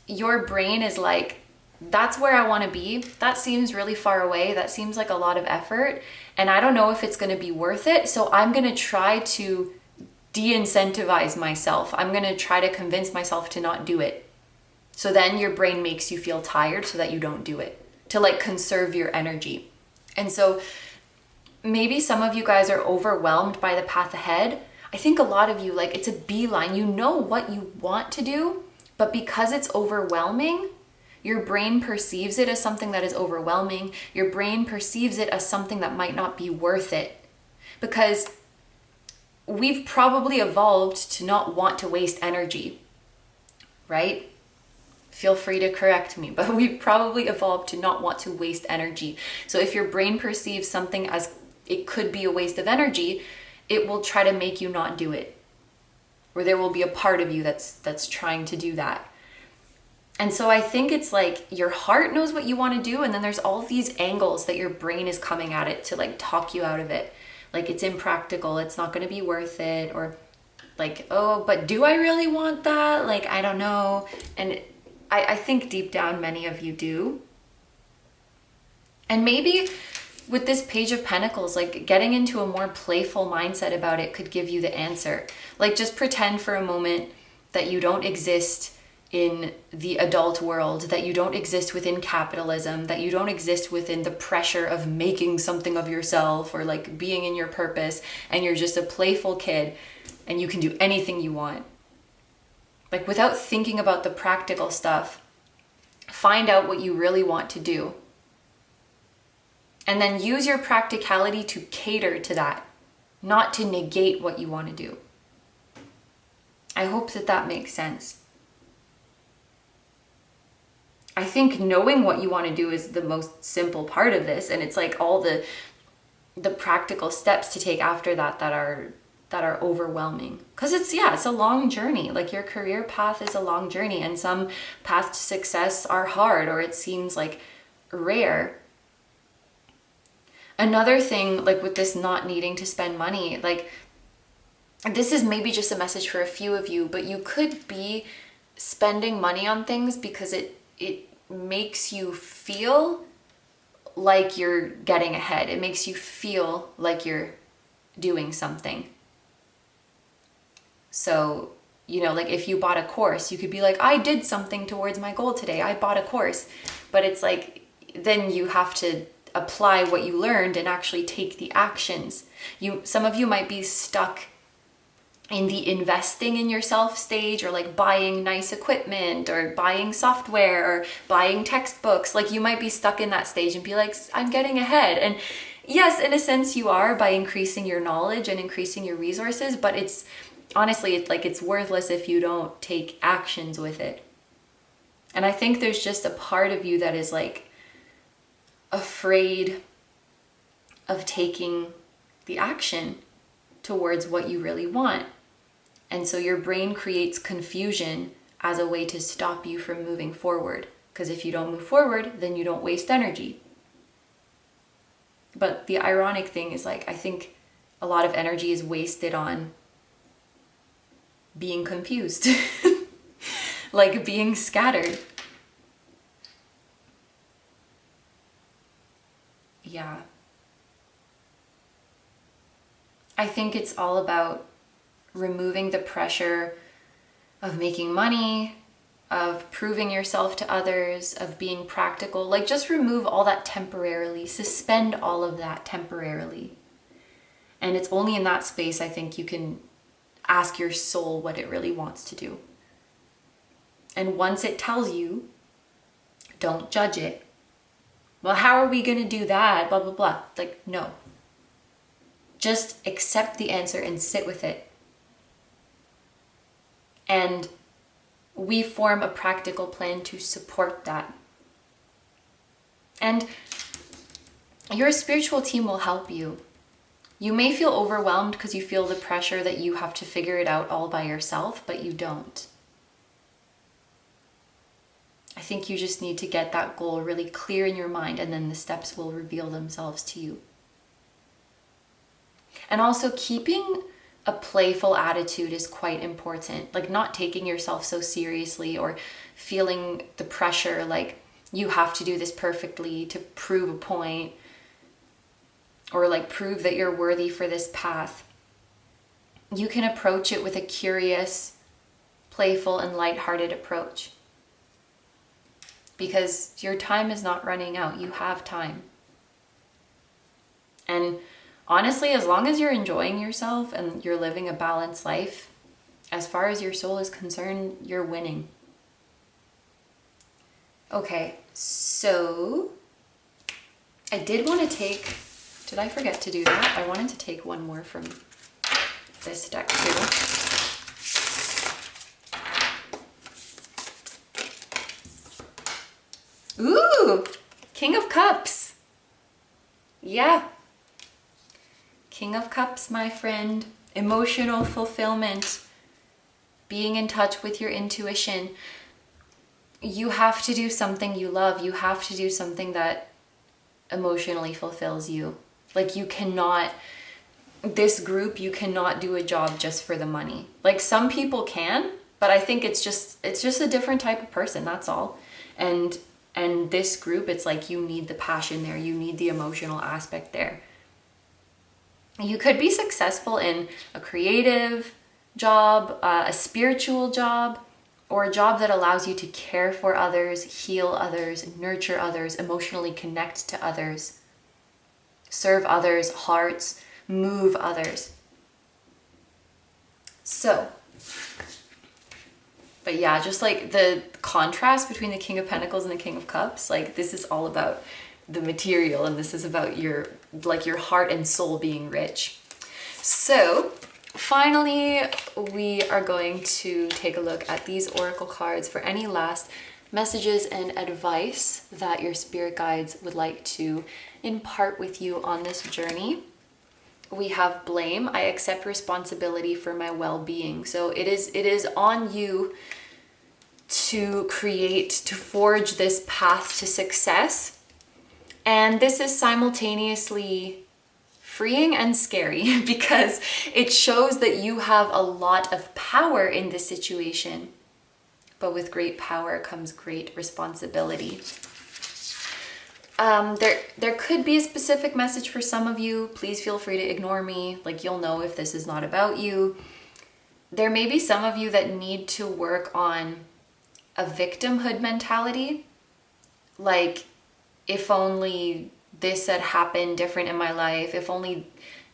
Your brain is like, that's where I want to be. That seems really far away. That seems like a lot of effort. And I don't know if it's going to be worth it. So I'm going to try to de-incentivize myself. I'm going to try to convince myself to not do it. So then your brain makes you feel tired so that you don't do it, to like conserve your energy. And so maybe some of you guys are overwhelmed by the path ahead. I think a lot of you, like it's a beeline. You know what you want to do, but because it's overwhelming, your brain perceives it as something that is overwhelming. Your brain perceives it as something that might not be worth it. Because we've probably evolved to not want to waste energy, right? Feel free to correct me, but we've probably evolved to not want to waste energy. So if your brain perceives something as it could be a waste of energy, it will try to make you not do it. Or there will be a part of you that's trying to do that. And so I think it's like your heart knows what you want to do, and then there's all these angles that your brain is coming at it to like talk you out of it. Like it's impractical, it's not going to be worth it, or like, oh, but do I really want that? Like, I don't know. And I think deep down many of you do. And maybe with this Page of Pentacles, like getting into a more playful mindset about it could give you the answer. Like just pretend for a moment that you don't exist in the adult world, that you don't exist within capitalism, that you don't exist within the pressure of making something of yourself or like being in your purpose, and you're just a playful kid and you can do anything you want. Like, without thinking about the practical stuff, find out what you really want to do. And then use your practicality to cater to that, not to negate what you want to do. I hope that that makes sense. I think knowing what you want to do is the most simple part of this, and it's like all the practical steps to take after that are overwhelming. Because it's a long journey. Like, your career path is a long journey, and some paths to success are hard, or it seems like rare. Another thing, like with this not needing to spend money, like, this is maybe just a message for a few of you, but you could be spending money on things because it makes you feel like you're getting ahead. It makes you feel like you're doing something. So, like if you bought a course, you could be like, I did something towards my goal today. I bought a course. But it's like, then you have to apply what you learned and actually take the actions. Some of you might be stuck in the investing in yourself stage, or like buying nice equipment or buying software or buying textbooks. Like, you might be stuck in that stage and be like, I'm getting ahead. And yes, in a sense you are, by increasing your knowledge and increasing your resources, but it's honestly, it's worthless if you don't take actions with it. And I think there's just a part of you that is like afraid of taking the action towards what you really want. And so your brain creates confusion as a way to stop you from moving forward. Because if you don't move forward, then you don't waste energy. But the ironic thing is, like, I think a lot of energy is wasted on being confused, like being scattered. Yeah. I think it's all about removing the pressure of making money, of proving yourself to others, of being practical. Like, just remove all that temporarily, suspend all of that temporarily. And it's only in that space, I think, you can ask your soul what it really wants to do. And once it tells you, don't judge it. Well, how are we going to do that? Blah, blah, blah. Like, no. Just accept the answer and sit with it. And we form a practical plan to support that. And your spiritual team will help you. You may feel overwhelmed because you feel the pressure that you have to figure it out all by yourself, but you don't. I think you just need to get that goal really clear in your mind, and then the steps will reveal themselves to you. And also, keeping a playful attitude is quite important. Like, not taking yourself so seriously, or feeling the pressure like you have to do this perfectly to prove a point, or like prove that you're worthy for this path. You can approach it with a curious, playful, and lighthearted approach. Because your time is not running out. You have time. And honestly, as long as you're enjoying yourself and you're living a balanced life, as far as your soul is concerned, you're winning. Okay, so I did want to take, did I forget to do that? I wanted to take one more from this deck too. Ooh, King of Cups. Yeah. King of Cups, my friend. Emotional fulfillment. Being in touch with your intuition. You have to do something you love. You have to do something that emotionally fulfills you. Like, you cannot, this group, you cannot do a job just for the money. Like, some people can, but I think it's just a different type of person, that's all. And this group, it's like you need the passion there. You need the emotional aspect there. You could be successful in a creative job, a spiritual job, or a job that allows you to care for others, heal others, nurture others, emotionally connect to others, serve others' hearts, move others. So, but yeah, just like the contrast between the King of Pentacles and the King of Cups, like this is all about the material, and this is about your heart and soul being rich. So finally, we are going to take a look at these oracle cards for any last messages and advice that your spirit guides would like to impart with you on this journey. We have blame. I accept responsibility for my well-being. So it is on you to create, to forge this path to success. And this is simultaneously freeing and scary because it shows that you have a lot of power in this situation. But with great power comes great responsibility. There could be a specific message for some of you. Please feel free to ignore me. Like, you'll know if this is not about you. There may be some of you that need to work on a victimhood mentality. Like, if only this had happened different in my life, if only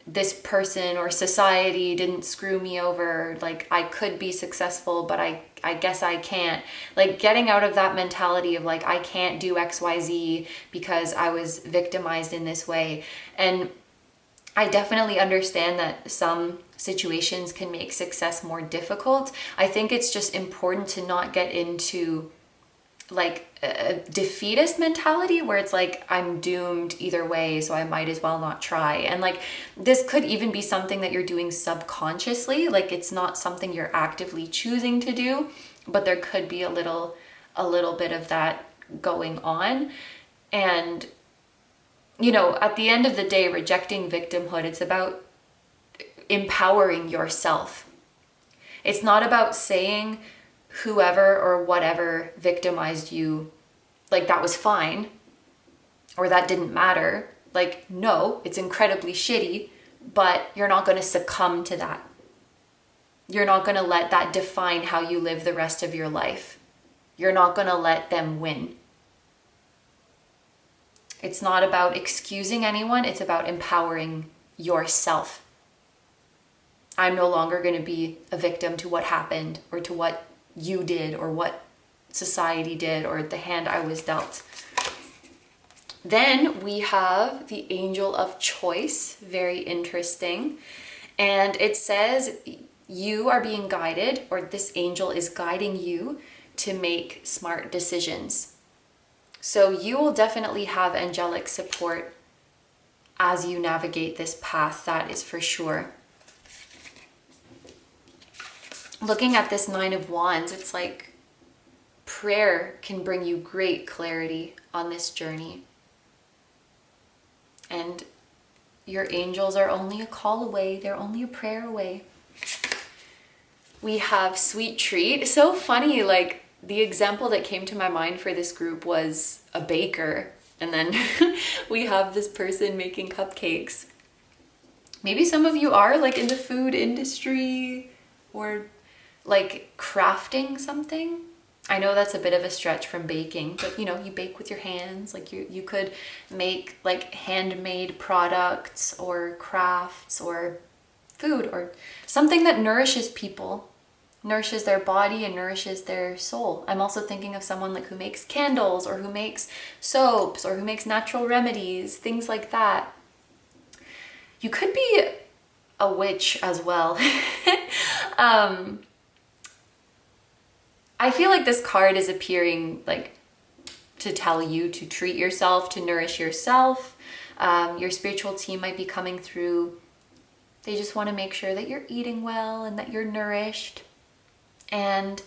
this person or society didn't screw me over, like I could be successful, but I guess I can't. Like, getting out of that mentality of like, I can't do XYZ because I was victimized in this way. And I definitely understand that some situations can make success more difficult. I think it's just important to not get into like a defeatist mentality where it's like, I'm doomed either way, so I might as well not try. And like, this could even be something that you're doing subconsciously. Like, it's not something you're actively choosing to do, but there could be a little bit of that going on. And, you know, at the end of the day, rejecting victimhood, it's about empowering yourself. It's not about saying whoever or whatever victimized you, like, that was fine, or that didn't matter. Like, no, it's incredibly shitty, but you're not going to succumb to that. You're not going to let that define how you live the rest of your life. You're not going to let them win. It's not about excusing anyone. It's about empowering yourself. I'm no longer going to be a victim to what happened or to what you did or what society did or the hand I was dealt. Then we have the Angel of Choice, very interesting. And it says you are being guided, or this angel is guiding you to make smart decisions. So you will definitely have angelic support as you navigate this path, that is for sure. Looking at this Nine of Wands, it's like prayer can bring you great clarity on this journey. And your angels are only a call away. They're only a prayer away. We have Sweet Treat. So funny, like the example that came to my mind for this group was a baker. And then we have this person making cupcakes. Maybe some of you are like in the food industry or like crafting something. I know that's a bit of a stretch from baking, but you know, you bake with your hands. Like you could make like handmade products or crafts or food or something that nourishes people, nourishes their body and nourishes their soul. I'm also thinking of someone like who makes candles or who makes soaps or who makes natural remedies, things like that. You could be a witch as well. I feel like this card is appearing like to tell you to treat yourself, to nourish yourself. Your spiritual team might be coming through. They just want to make sure that you're eating well and that you're nourished. And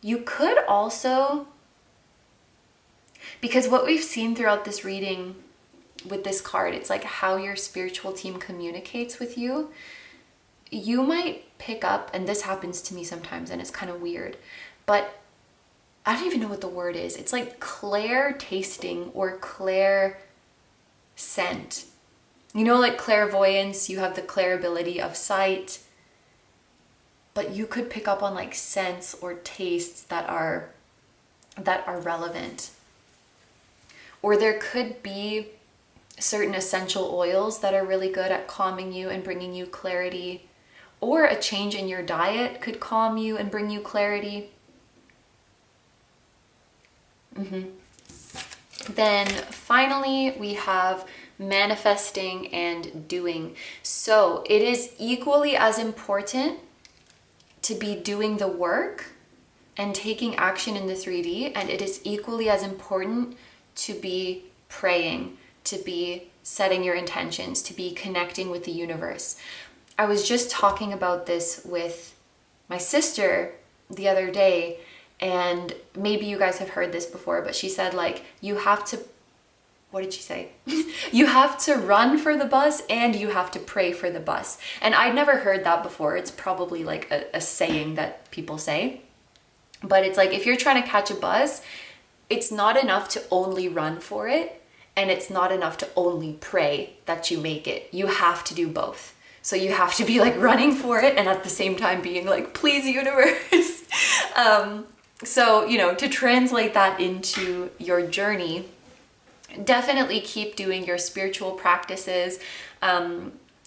you could also, because what we've seen throughout this reading with this card, it's like how your spiritual team communicates with you. You might pick up, and this happens to me sometimes and it's kind of weird, but I don't even know what the word is. It's like clair tasting or clair scent. You know, like clairvoyance, you have the clairability of sight. but you could pick up on like scents or tastes that are relevant. Or there could be certain essential oils that are really good at calming you and bringing you clarity. Or a change in your diet could calm you and bring you clarity. Then finally, we have manifesting and doing. So it is equally as important to be doing the work and taking action in the 3D, and it is equally as important to be praying, to be setting your intentions, to be connecting with the universe. I was just talking about this with my sister the other day, and maybe you guys have heard this before, but she said like, you have to, what did she say? You have to run for the bus and you have to pray for the bus. And I'd never heard that before. It's probably like a saying that people say. But it's like, if you're trying to catch a bus, it's not enough to only run for it, and it's not enough to only pray that you make it. You have to do both. So you have to be like running for it and at the same time being like, please universe. So, you know, to translate that into your journey, definitely keep doing your spiritual practices,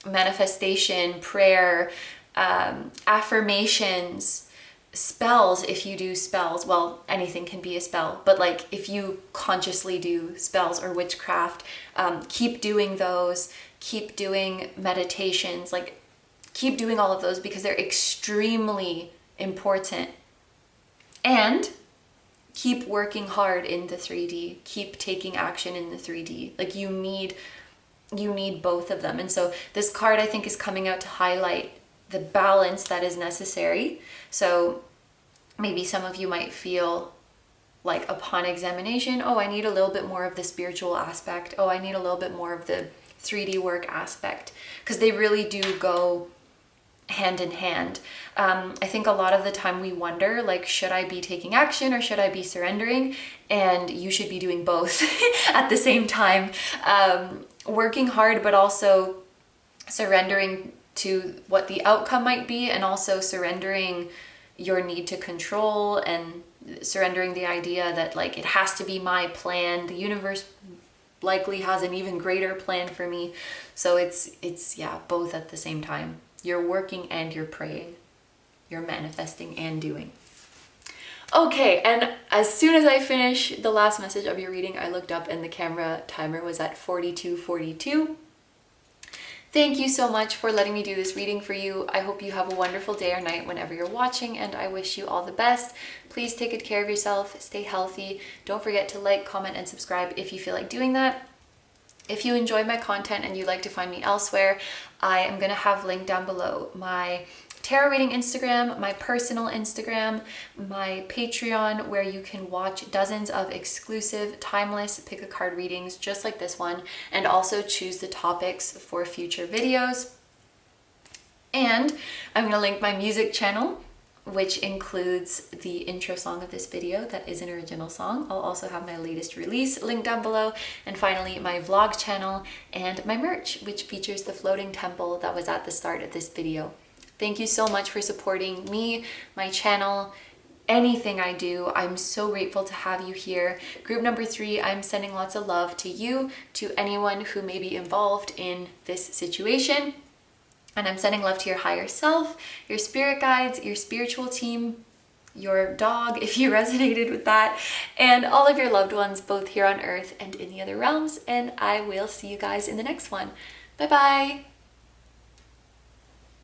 manifestation, prayer, affirmations, spells. If you do spells, well, anything can be a spell, but like if you consciously do spells or witchcraft, keep doing those, keep doing meditations, like keep doing all of those because they're extremely important. And keep working hard in the 3D, keep taking action in the 3D. Like you need both of them. And so this card I think is coming out to highlight the balance that is necessary. So maybe some of you might feel like upon examination, oh, I need a little bit more of the spiritual aspect. Oh, I need a little bit more of the 3D work aspect, because they really do go hand in hand. I think a lot of the time we wonder, like, should I be taking action or should I be surrendering? And you should be doing both at the same time. Working hard, but also surrendering to what the outcome might be, and also surrendering your need to control and surrendering the idea that like it has to be my plan. The universe likely has an even greater plan for me. So it's yeah, both at the same time. You're working and you're praying. You're manifesting and doing. Okay, and as soon as I finish the last message of your reading, I looked up and the camera timer was at 42:42. Thank you so much for letting me do this reading for you. I hope you have a wonderful day or night whenever you're watching, and I wish you all the best. Please take good care of yourself, stay healthy. Don't forget to like, comment, and subscribe if you feel like doing that. If you enjoy my content and you'd like to find me elsewhere, I am going to have linked down below my tarot reading Instagram, my personal Instagram, my Patreon, where you can watch dozens of exclusive, timeless pick a card readings just like this one, and also choose the topics for future videos. And I'm going to link my music channel, which includes the intro song of this video that is an original song. I'll also have my latest release linked down below. And finally, my vlog channel and my merch, which features the floating temple that was at the start of this video. Thank you so much for supporting me, my channel, anything I do. I'm so grateful to have you here. Group number 3, I'm sending lots of love to you, to anyone who may be involved in this situation. And I'm sending love to your higher self, your spirit guides, your spiritual team, your dog, if you resonated with that, and all of your loved ones, both here on earth and in the other realms. And I will see you guys in the next one. Bye-bye.